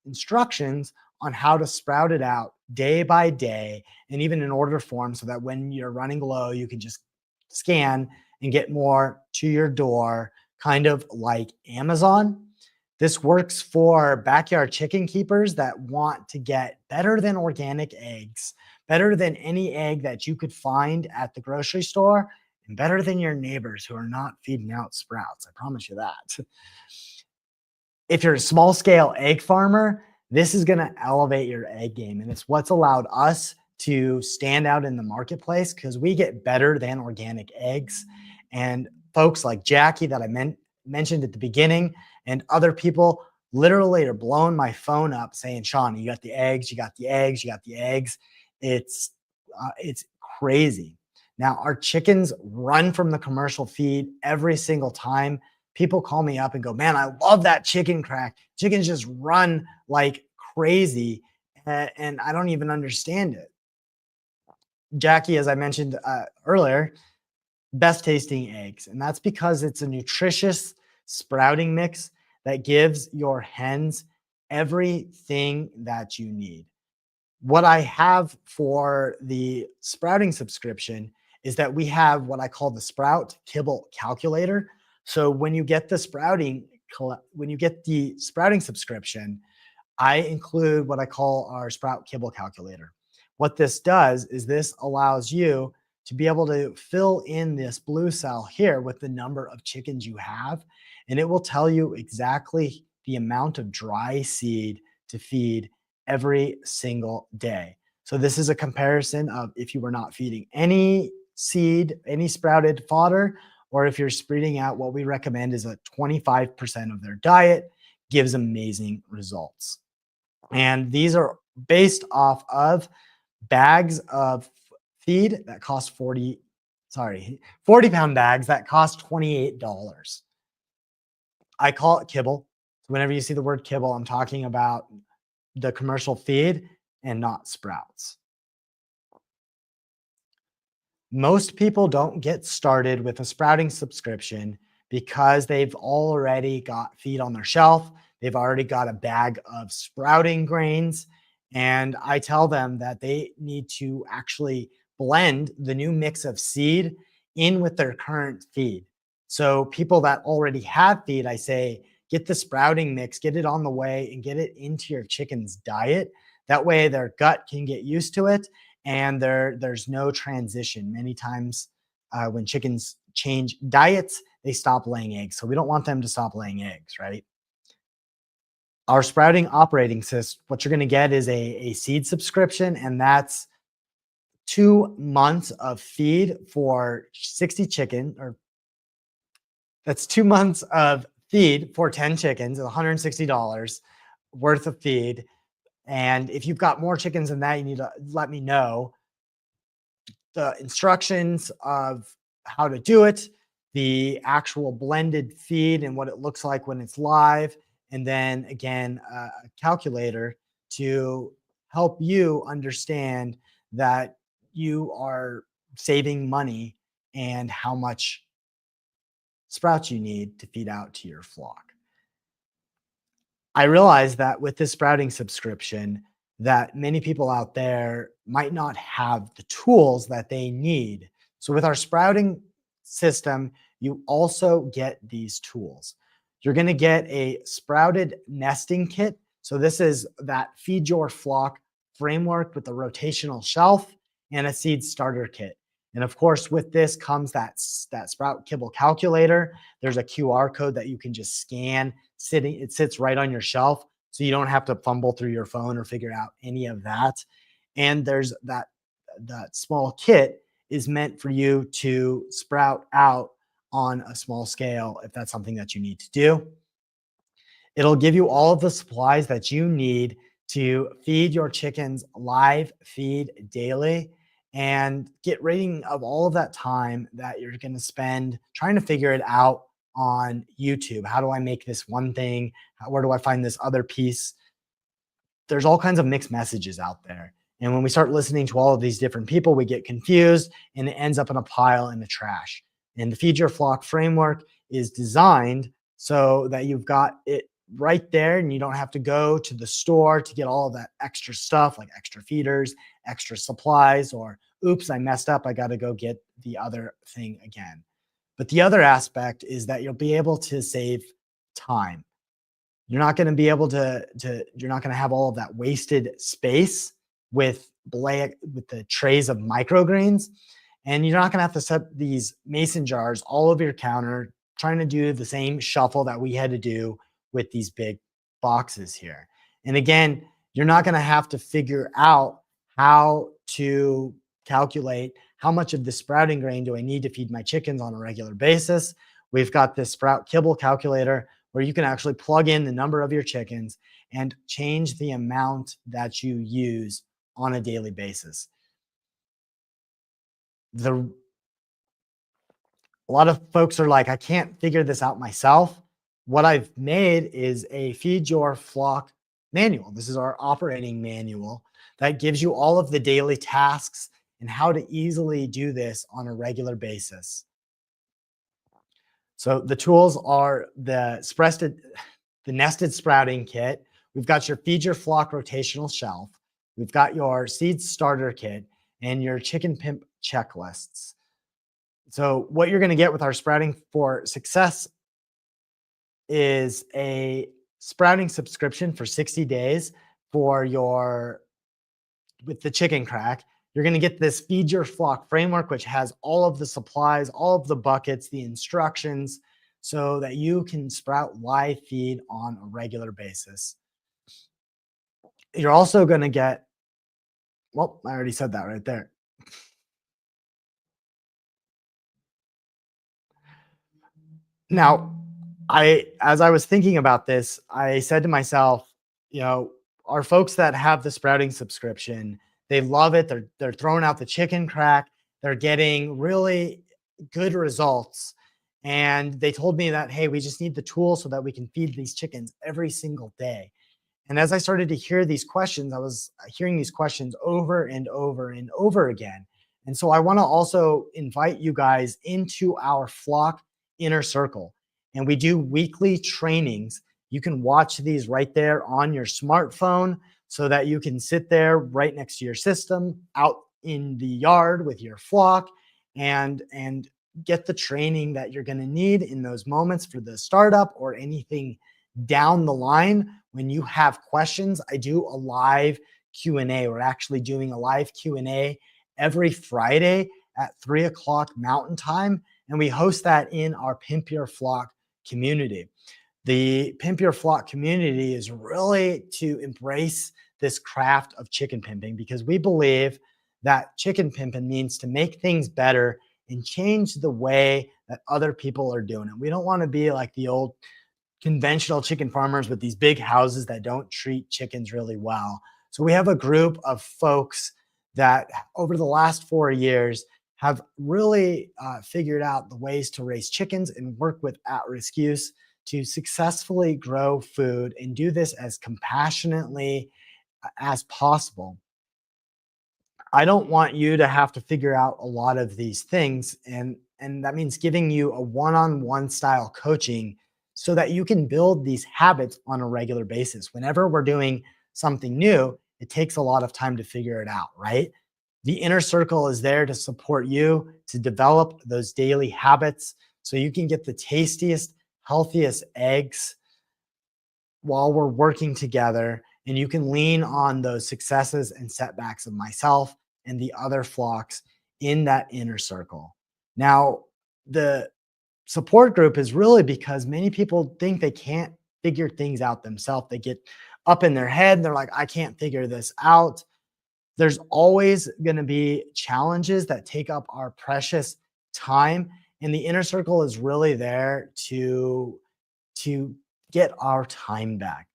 instructions on how to sprout it out day by day and even in order form so that when you're running low, you can just scan and get more to your door, kind of like Amazon. This works for backyard chicken keepers that want to get better than organic eggs, better than any egg that you could find at the grocery store, and better than your neighbors who are not feeding out sprouts. I promise you that. If you're a small scale egg farmer, this is going to elevate your egg game. And it's what's allowed us to stand out in the marketplace because we get better than organic eggs. And folks like Jackie that I mentioned at the beginning and other people literally are blowing my phone up saying, Sean, you got the eggs, you got the eggs, you got the eggs. It's crazy. Now, our chickens run from the commercial feed every single time. People call me up and go, man, I love that chicken crack. Chickens just run like crazy. And I don't even understand it. Jackie, as I mentioned earlier, best tasting eggs. And that's because it's a nutritious sprouting mix that gives your hens everything that you need. What I have for the sprouting subscription is that we have what I call the Sprout Kibble Calculator. So when you get the sprouting subscription, I include what I call our Sprout Kibble Calculator. What this does is this allows you to be able to fill in this blue cell here with the number of chickens you have, and it will tell you exactly the amount of dry seed to feed every single day. So this is a comparison of if you were not feeding any seed, any sprouted fodder, or if you're spreading out, what we recommend is a 25% of their diet, gives amazing results. And these are based off of bags of feed that cost 40-pound bags that cost $28. I call it kibble. So whenever you see the word kibble, I'm talking about the commercial feed and not sprouts. Most people don't get started with a sprouting subscription because they've already got feed on their shelf. They've already got a bag of sprouting grains. And I tell them that they need to actually blend the new mix of seed in with their current feed. So people that already have feed, I say, get the sprouting mix, get it on the way and get it into your chicken's diet. That way their gut can get used to it and there's no transition. Many times when chickens change diets, they stop laying eggs. So we don't want them to stop laying eggs, right? Our sprouting operating system, what you're going to get is a seed subscription, and that's 2 months of feed for 60 chicken, or that's 2 months of feed for 10 chickens, $160 worth of feed. And if you've got more chickens than that, you need to let me know. The instructions of how to do it, the actual blended feed and what it looks like when it's live, and then again, a calculator to help you understand that you are saving money and how much sprouts you need to feed out to your flock. I realize that with this sprouting subscription, that many people out there might not have the tools that they need. So with our sprouting system, you also get these tools. You're going to get a sprouted nesting kit. So this is that feed your flock framework with the rotational shelf and a seed starter kit. And of course, with this comes that Sprout Kibble Calculator. There's a QR code that you can just scan. It sits right on your shelf, so you don't have to fumble through your phone or figure out any of that. And there's that small kit is meant for you to sprout out on a small scale if that's something that you need to do. It'll give you all of the supplies that you need to feed your chickens live feed daily and get rid of all of that time that you're going to spend trying to figure it out on YouTube. How do I make this one thing? Where do I find this other piece? There's all kinds of mixed messages out there. And when we start listening to all of these different people, we get confused and it ends up in a pile in the trash. And the Feed Your Flock framework is designed so that you've got it right there and you don't have to go to the store to get all of that extra stuff like extra feeders, extra supplies, or oops, I messed up. I got to go get the other thing again. But the other aspect is that you'll be able to save time. You're not going to be able to you're not going to have all of that wasted space with the trays of microgreens, and you're not going to have to set these mason jars all over your counter trying to do the same shuffle that we had to do with these big boxes here. And again, you're not going to have to figure out how to calculate how much of the sprouting grain do I need to feed my chickens on a regular basis. We've got this sprout kibble calculator where you can actually plug in the number of your chickens and change the amount that you use on a daily basis. A lot of folks are like, I can't figure this out myself. What I've made is a Feed Your Flock manual. This is our operating manual that gives you all of the daily tasks and how to easily do this on a regular basis. So the tools are the nested sprouting kit. We've got your Feed Your Flock rotational shelf. We've got your seed starter kit and your chicken pimp checklists. So what you're going to get with our Sprouting for Success is a sprouting subscription for 60 days with the chicken crack. You're going to get this Feed Your Flock framework, which has all of the supplies, all of the buckets, the instructions, so that you can sprout live feed on a regular basis. You're also going to get, well, I already said that right there. Now, as I was thinking about this, I said to myself, our folks that have the sprouting subscription, they love it. They're throwing out the chicken crack. They're getting really good results. And they told me that, hey, we just need the tool so that we can feed these chickens every single day. And as I started to hear these questions, I was hearing these questions over and over and over again. And so I want to also invite you guys into our flock inner circle. And we do weekly trainings. You can watch these right there on your smartphone so that you can sit there right next to your system out in the yard with your flock and get the training that you're going to need in those moments for the startup or anything down the line. When you have questions, I do a live Q&A. We're actually doing a live Q&A every Friday at 3:00 Mountain Time. And we host that in our Pimp Your Flock community. The Pimp Your Flock community is really to embrace this craft of chicken pimping because we believe that chicken pimping means to make things better and change the way that other people are doing it. We don't want to be like the old conventional chicken farmers with these big houses that don't treat chickens really well. So we have a group of folks that over the last 4 years have really figured out the ways to raise chickens and work with at-risk use to successfully grow food and do this as compassionately as possible. I don't want you to have to figure out a lot of these things. And that means giving you a one-on-one style coaching so that you can build these habits on a regular basis. Whenever we're doing something new, it takes a lot of time to figure it out, right? The inner circle is there to support you to develop those daily habits so you can get the tastiest, healthiest eggs while we're working together. And you can lean on those successes and setbacks of myself and the other flocks in that inner circle. Now, the support group is really because many people think they can't figure things out themselves. They get up in their head and they're like, I can't figure this out. There's always going to be challenges that take up our precious time, and the inner circle is really there to get our time back.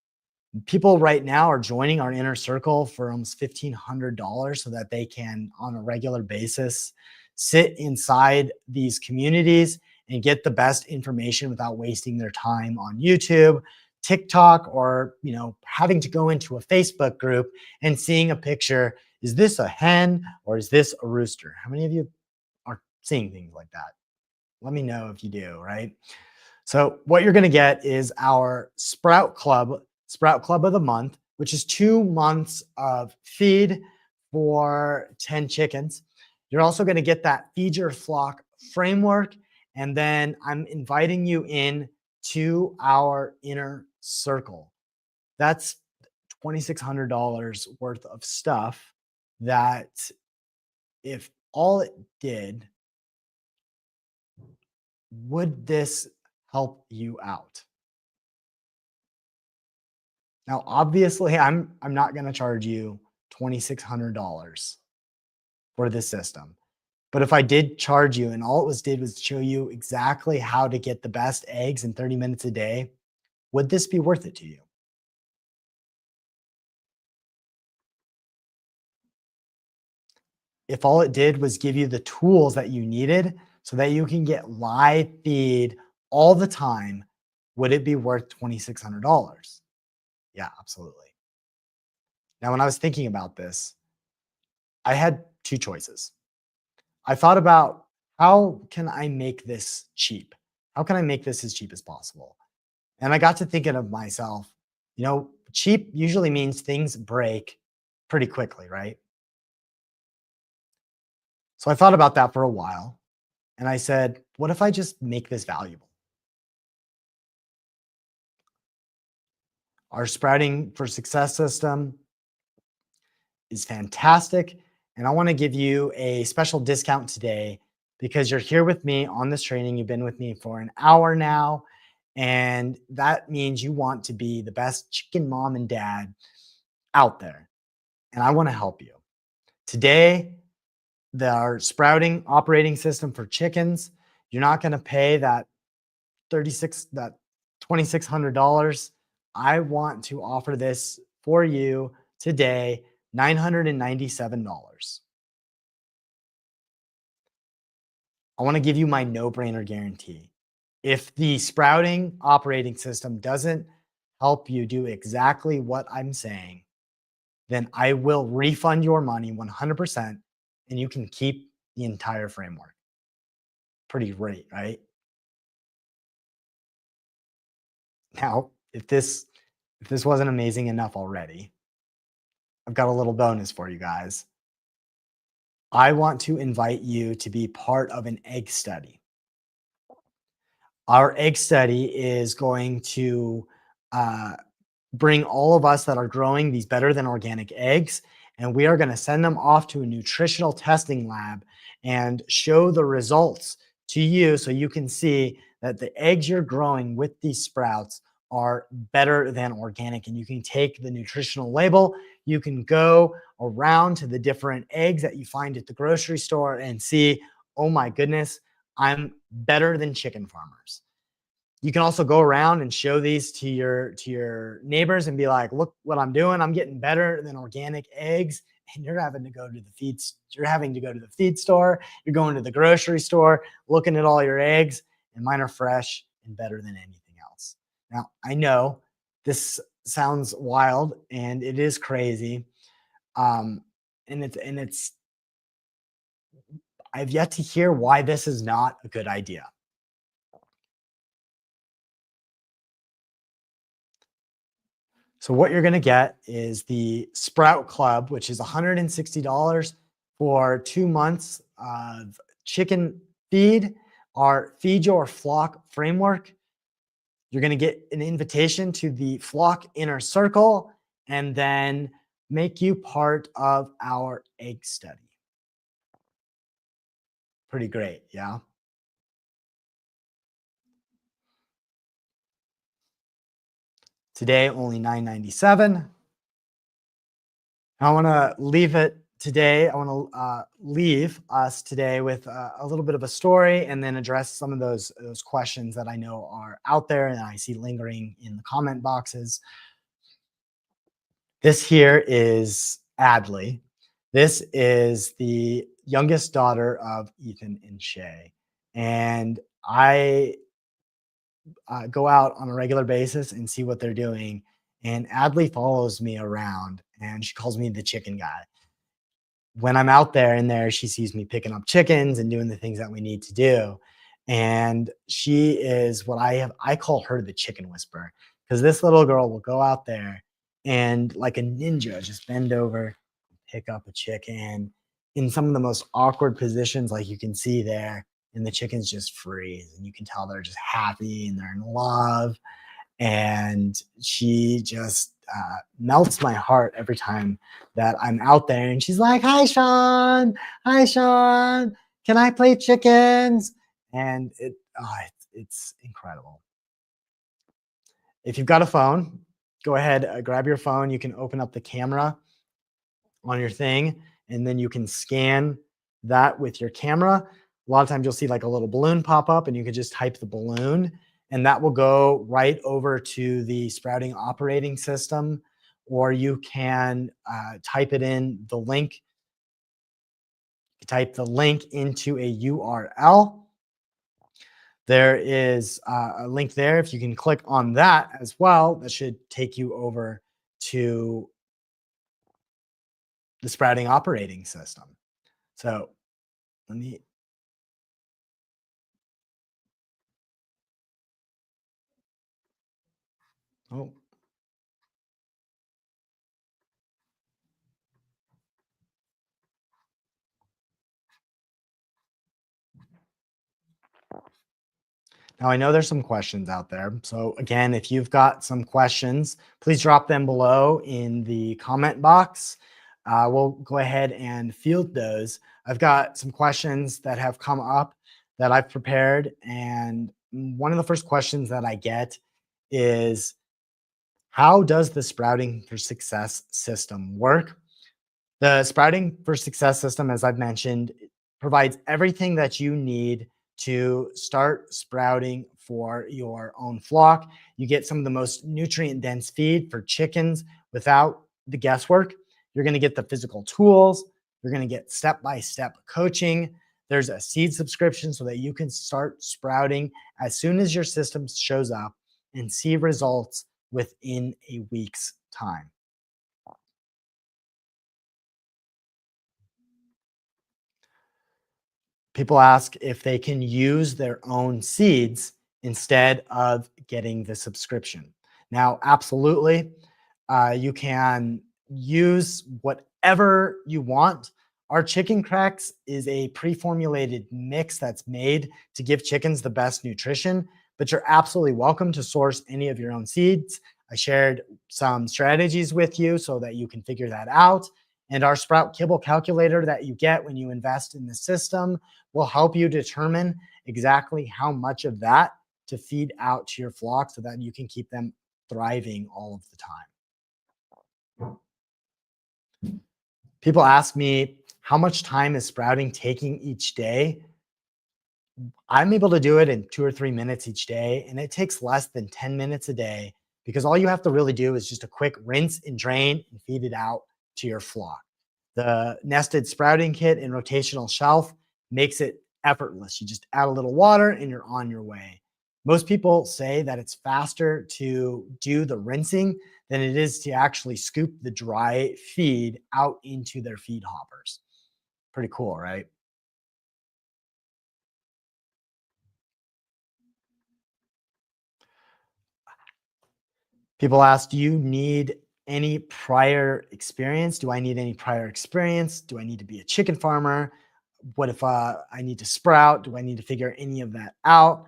People right now are joining our inner circle for almost $1,500 so that they can, on a regular basis, sit inside these communities and get the best information without wasting their time on YouTube, TikTok, or having to go into a Facebook group and seeing a picture. Is this a hen or is this a rooster? How many of you are seeing things like that? Let me know if you do, right? So what you're going to get is our Sprout Club of the month, which is 2 months of feed for 10 chickens. You're also going to get that feed your flock framework. And then I'm inviting you in to our inner circle. That's $2,600 worth of stuff that, if all it did, would this help you out? Now, obviously, I'm not going to charge you $2,600 for this system. But if I did charge you and all it did was show you exactly how to get the best eggs in 30 minutes a day, would this be worth it to you? If all it did was give you the tools that you needed so that you can get live feed all the time, would it be worth $2,600? Yeah, absolutely. Now, when I was thinking about this, I had two choices. I thought about, how can I make this cheap? How can I make this as cheap as possible? And I got to thinking of myself, cheap usually means things break pretty quickly, right? So I thought about that for a while and I said, what if I just make this valuable? Our Sprouting for Success system is fantastic. And I want to give you a special discount today because you're here with me on this training. You've been with me for an hour now. And that means you want to be the best chicken mom and dad out there. And I want to help you. Today, our sprouting operating system for chickens, you're not going to pay that 36 that $2,600. I want to offer this for you today, $997. I want to give you my no-brainer guarantee. If the sprouting operating system doesn't help you do exactly what I'm saying, then I will refund your money 100% and you can keep the entire framework. Pretty great, right? Now, if this wasn't amazing enough already, I've got a little bonus for you guys. I want to invite you to be part of an egg study. Our egg study is going to uh, bring all of us that are growing these better than organic eggs, and we are going to send them off to a nutritional testing lab and show the results to you so you can see that the eggs you're growing with these sprouts are better than organic. And you can take the nutritional label, you can go around to the different eggs that you find at the grocery store and see, oh my goodness, I'm better than chicken farmers. You can also go around and show these to your neighbors and be like, look what I'm doing. I'm getting better than organic eggs. And you're having to go to the feed store. You're going to the grocery store, looking at all your eggs, and mine are fresh and better than anything else. Now, I know this sounds wild and it is crazy. Um, and it's I've yet to hear why this is not a good idea. So what you're going to get is the Sprout Club, which is $160 for 2 months of chicken feed, our Feed Your Flock framework. You're going to get an invitation to the Flock Inner Circle and then make you part of our egg study. Pretty great, yeah? Today, only $997. I want to leave it today I want to leave us today with a little bit of a story and then address some of those questions that I know are out there and I see lingering in the comment boxes. This here is Adley. This is the youngest daughter of Ethan and Shay. And I go out on a regular basis and see what they're doing. And Adley follows me around and she calls me the chicken guy. When I'm out there in there, she sees me picking up chickens and doing the things that we need to do. And she is what I call her the chicken whisperer because this little girl will go out there and like a ninja just bend over, pick up a chicken in some of the most awkward positions, like you can see there. And the chickens just freeze and you can tell they're just happy and they're in love, and she just melts my heart every time that I'm out there. And she's like, hi, Sean, can I play chickens?" And it's incredible. If you've got a phone, go ahead, grab your phone. You can open up the camera on your thing, and then you can scan that with your camera. A lot of times you'll see like a little balloon pop up, and you can just type the balloon, and that will go right over to the sprouting operating system. Or you can type it in the link, type the link into a URL. There is a link there. If you can click on that as well, that should take you over to the sprouting operating system. So let me, oh, now I know there's some questions out there. So again, if you've got some questions, please drop them below in the comment box. We'll go ahead and field those. I've got some questions that have come up that I've prepared. And one of the first questions that I get is, how does the Sprouting for Success system work? The Sprouting for Success system, as I've mentioned, provides everything that you need to start sprouting for your own flock. You get some of the most nutrient dense feed for chickens without the guesswork. You're going to get the physical tools. You're going to get step by step coaching. There's a seed subscription so that you can start sprouting as soon as your system shows up and see results within a week's time. People ask if they can use their own seeds instead of getting the subscription. Now, absolutely, you can use whatever you want. Our chicken cracks is a pre-formulated mix that's made to give chickens the best nutrition, but you're absolutely welcome to source any of your own seeds. I shared some strategies with you so that you can figure that out. And our sprout kibble calculator that you get when you invest in the system will help you determine exactly how much of that to feed out to your flock so that you can keep them thriving all of the time. People ask me, how much time is sprouting taking each day? I'm able to do it in 2 or 3 minutes each day, and it takes less than 10 minutes a day because all you have to really do is just a quick rinse and drain and feed it out to your flock. The nested sprouting kit and rotational shelf makes it effortless. You just add a little water and you're on your way. Most people say that it's faster to do the rinsing than it is to actually scoop the dry feed out into their feed hoppers. Pretty cool, right? People ask, do you need any prior experience? Do I need any prior experience? Do I need to be a chicken farmer? What if I need to sprout? Do I need to figure any of that out?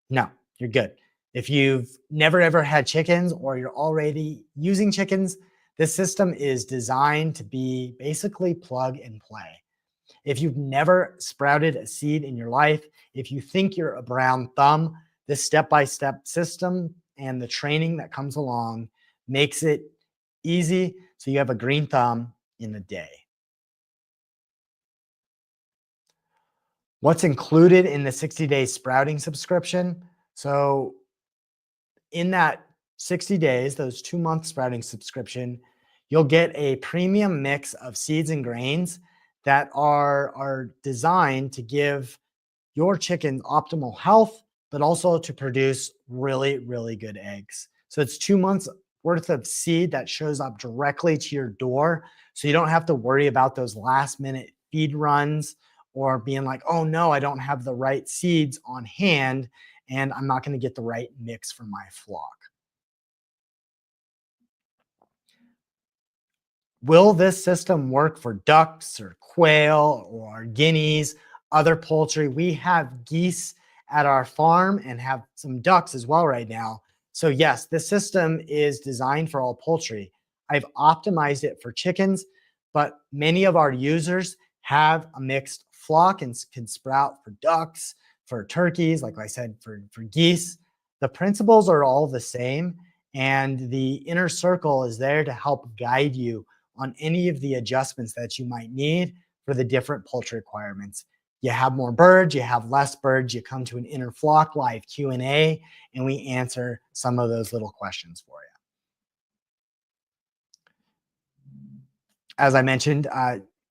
No, you're good. If you've never ever had chickens or you're already using chickens, this system is designed to be basically plug and play. If you've never sprouted a seed in your life, if you think you're a brown thumb, this step by step system and the training that comes along makes it easy so you have a green thumb in a day. What's included in the 60-day sprouting subscription? So in that 60 days, those 2 month sprouting subscription, you'll get a premium mix of seeds and grains that are designed to give your chicken optimal health, but also to produce really, really good eggs. So it's 2 months worth of seed that shows up directly to your door. So you don't have to worry about those last minute feed runs or being like, oh no, I don't have the right seeds on hand and I'm not going to get the right mix for my flock. Will this system work for ducks or quail or guineas, other poultry? We have geese at our farm and have some ducks as well right now. So, yes, this system is designed for all poultry. I've optimized it for chickens, but many of our users have a mixed flock and can sprout for ducks, for turkeys, like I said, for geese. The principles are all the same, and the inner circle is there to help guide you on any of the adjustments that you might need for the different poultry requirements. You have more birds, you have less birds, you come to an inner flock live Q&A, and we answer some of those little questions for you. As I mentioned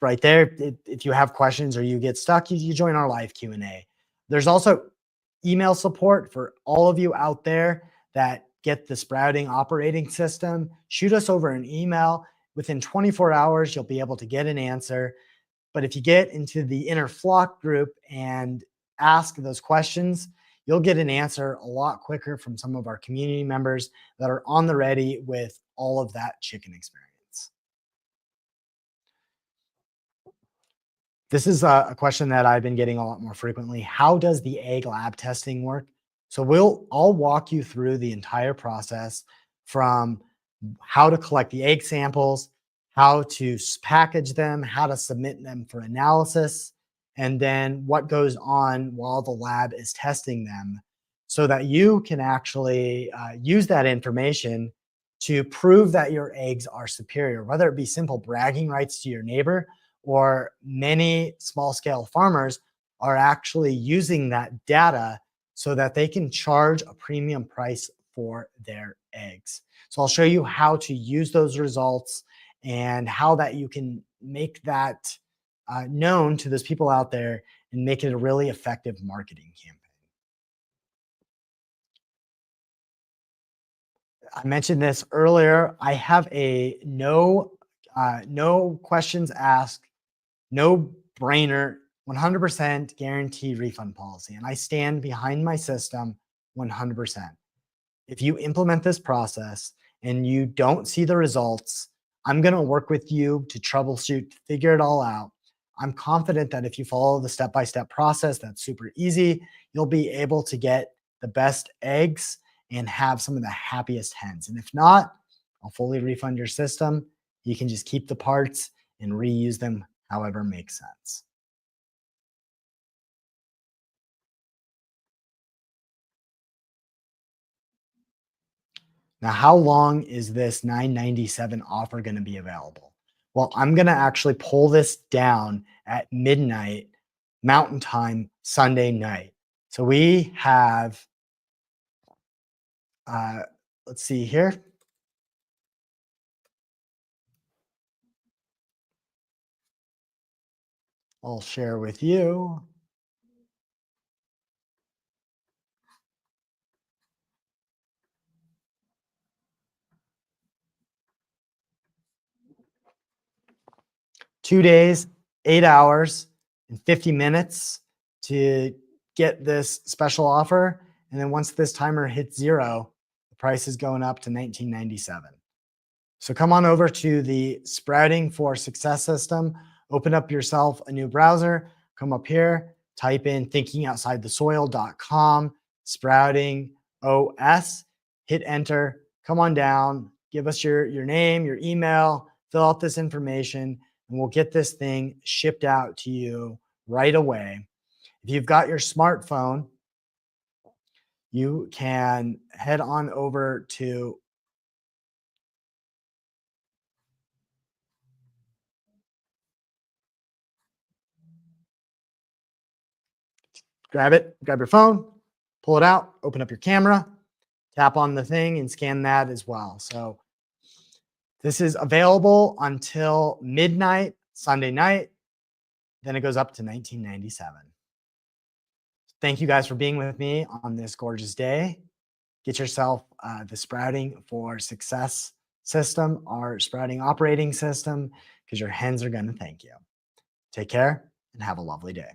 right there, if you have questions or you get stuck, you join our live Q&A. There's also email support for all of you out there that get the sprouting operating system. Shoot us over an email. Within 24 hours, you'll be able to get an answer. But if you get into the inner flock group and ask those questions, you'll get an answer a lot quicker from some of our community members that are on the ready with all of that chicken experience. This is a question that I've been getting a lot more frequently. How does the egg lab testing work? So I'll walk you through the entire process from how to collect the egg samples, how to package them, how to submit them for analysis, and then what goes on while the lab is testing them so that you can actually use that information to prove that your eggs are superior, whether it be simple bragging rights to your neighbor or many small scale farmers are actually using that data so that they can charge a premium price for their eggs. So I'll show you how to use those results and how that you can make that known to those people out there and make it a really effective marketing campaign. I mentioned this earlier. I have a no questions asked, no brainer, 100% guaranteed refund policy. And I stand behind my system 100%. If you implement this process and you don't see the results, I'm going to work with you to troubleshoot, to figure it all out. I'm confident that if you follow the step by step process, that's super easy, you'll be able to get the best eggs and have some of the happiest hens. And if not, I'll fully refund your system. You can just keep the parts and reuse them however makes sense. Now, how long is this 997 offer going to be available? Well, I'm going to actually pull this down at midnight Mountain Time Sunday night. So we have, uh, let's see here. I'll share with you. 2 days, 8 hours, and 50 minutes to get this special offer. And then once this timer hits zero, the price is going up to 1997. So come on over to the Sprouting for Success system, open up yourself a new browser, come up here, type in thinkingoutsidethesoil.com, sprouting OS, hit enter, come on down, give us your name, your email, fill out this information, and we'll get this thing shipped out to you right away. If you've got your smartphone, you can head on over to grab it, grab your phone, pull it out, open up your camera, tap on the thing and scan that as well. So this is available until midnight, Sunday night. Then it goes up to 1997. Thank you guys for being with me on this gorgeous day. Get yourself the Sprouting for Success system, our Sprouting operating system, because your hens are going to thank you. Take care and have a lovely day.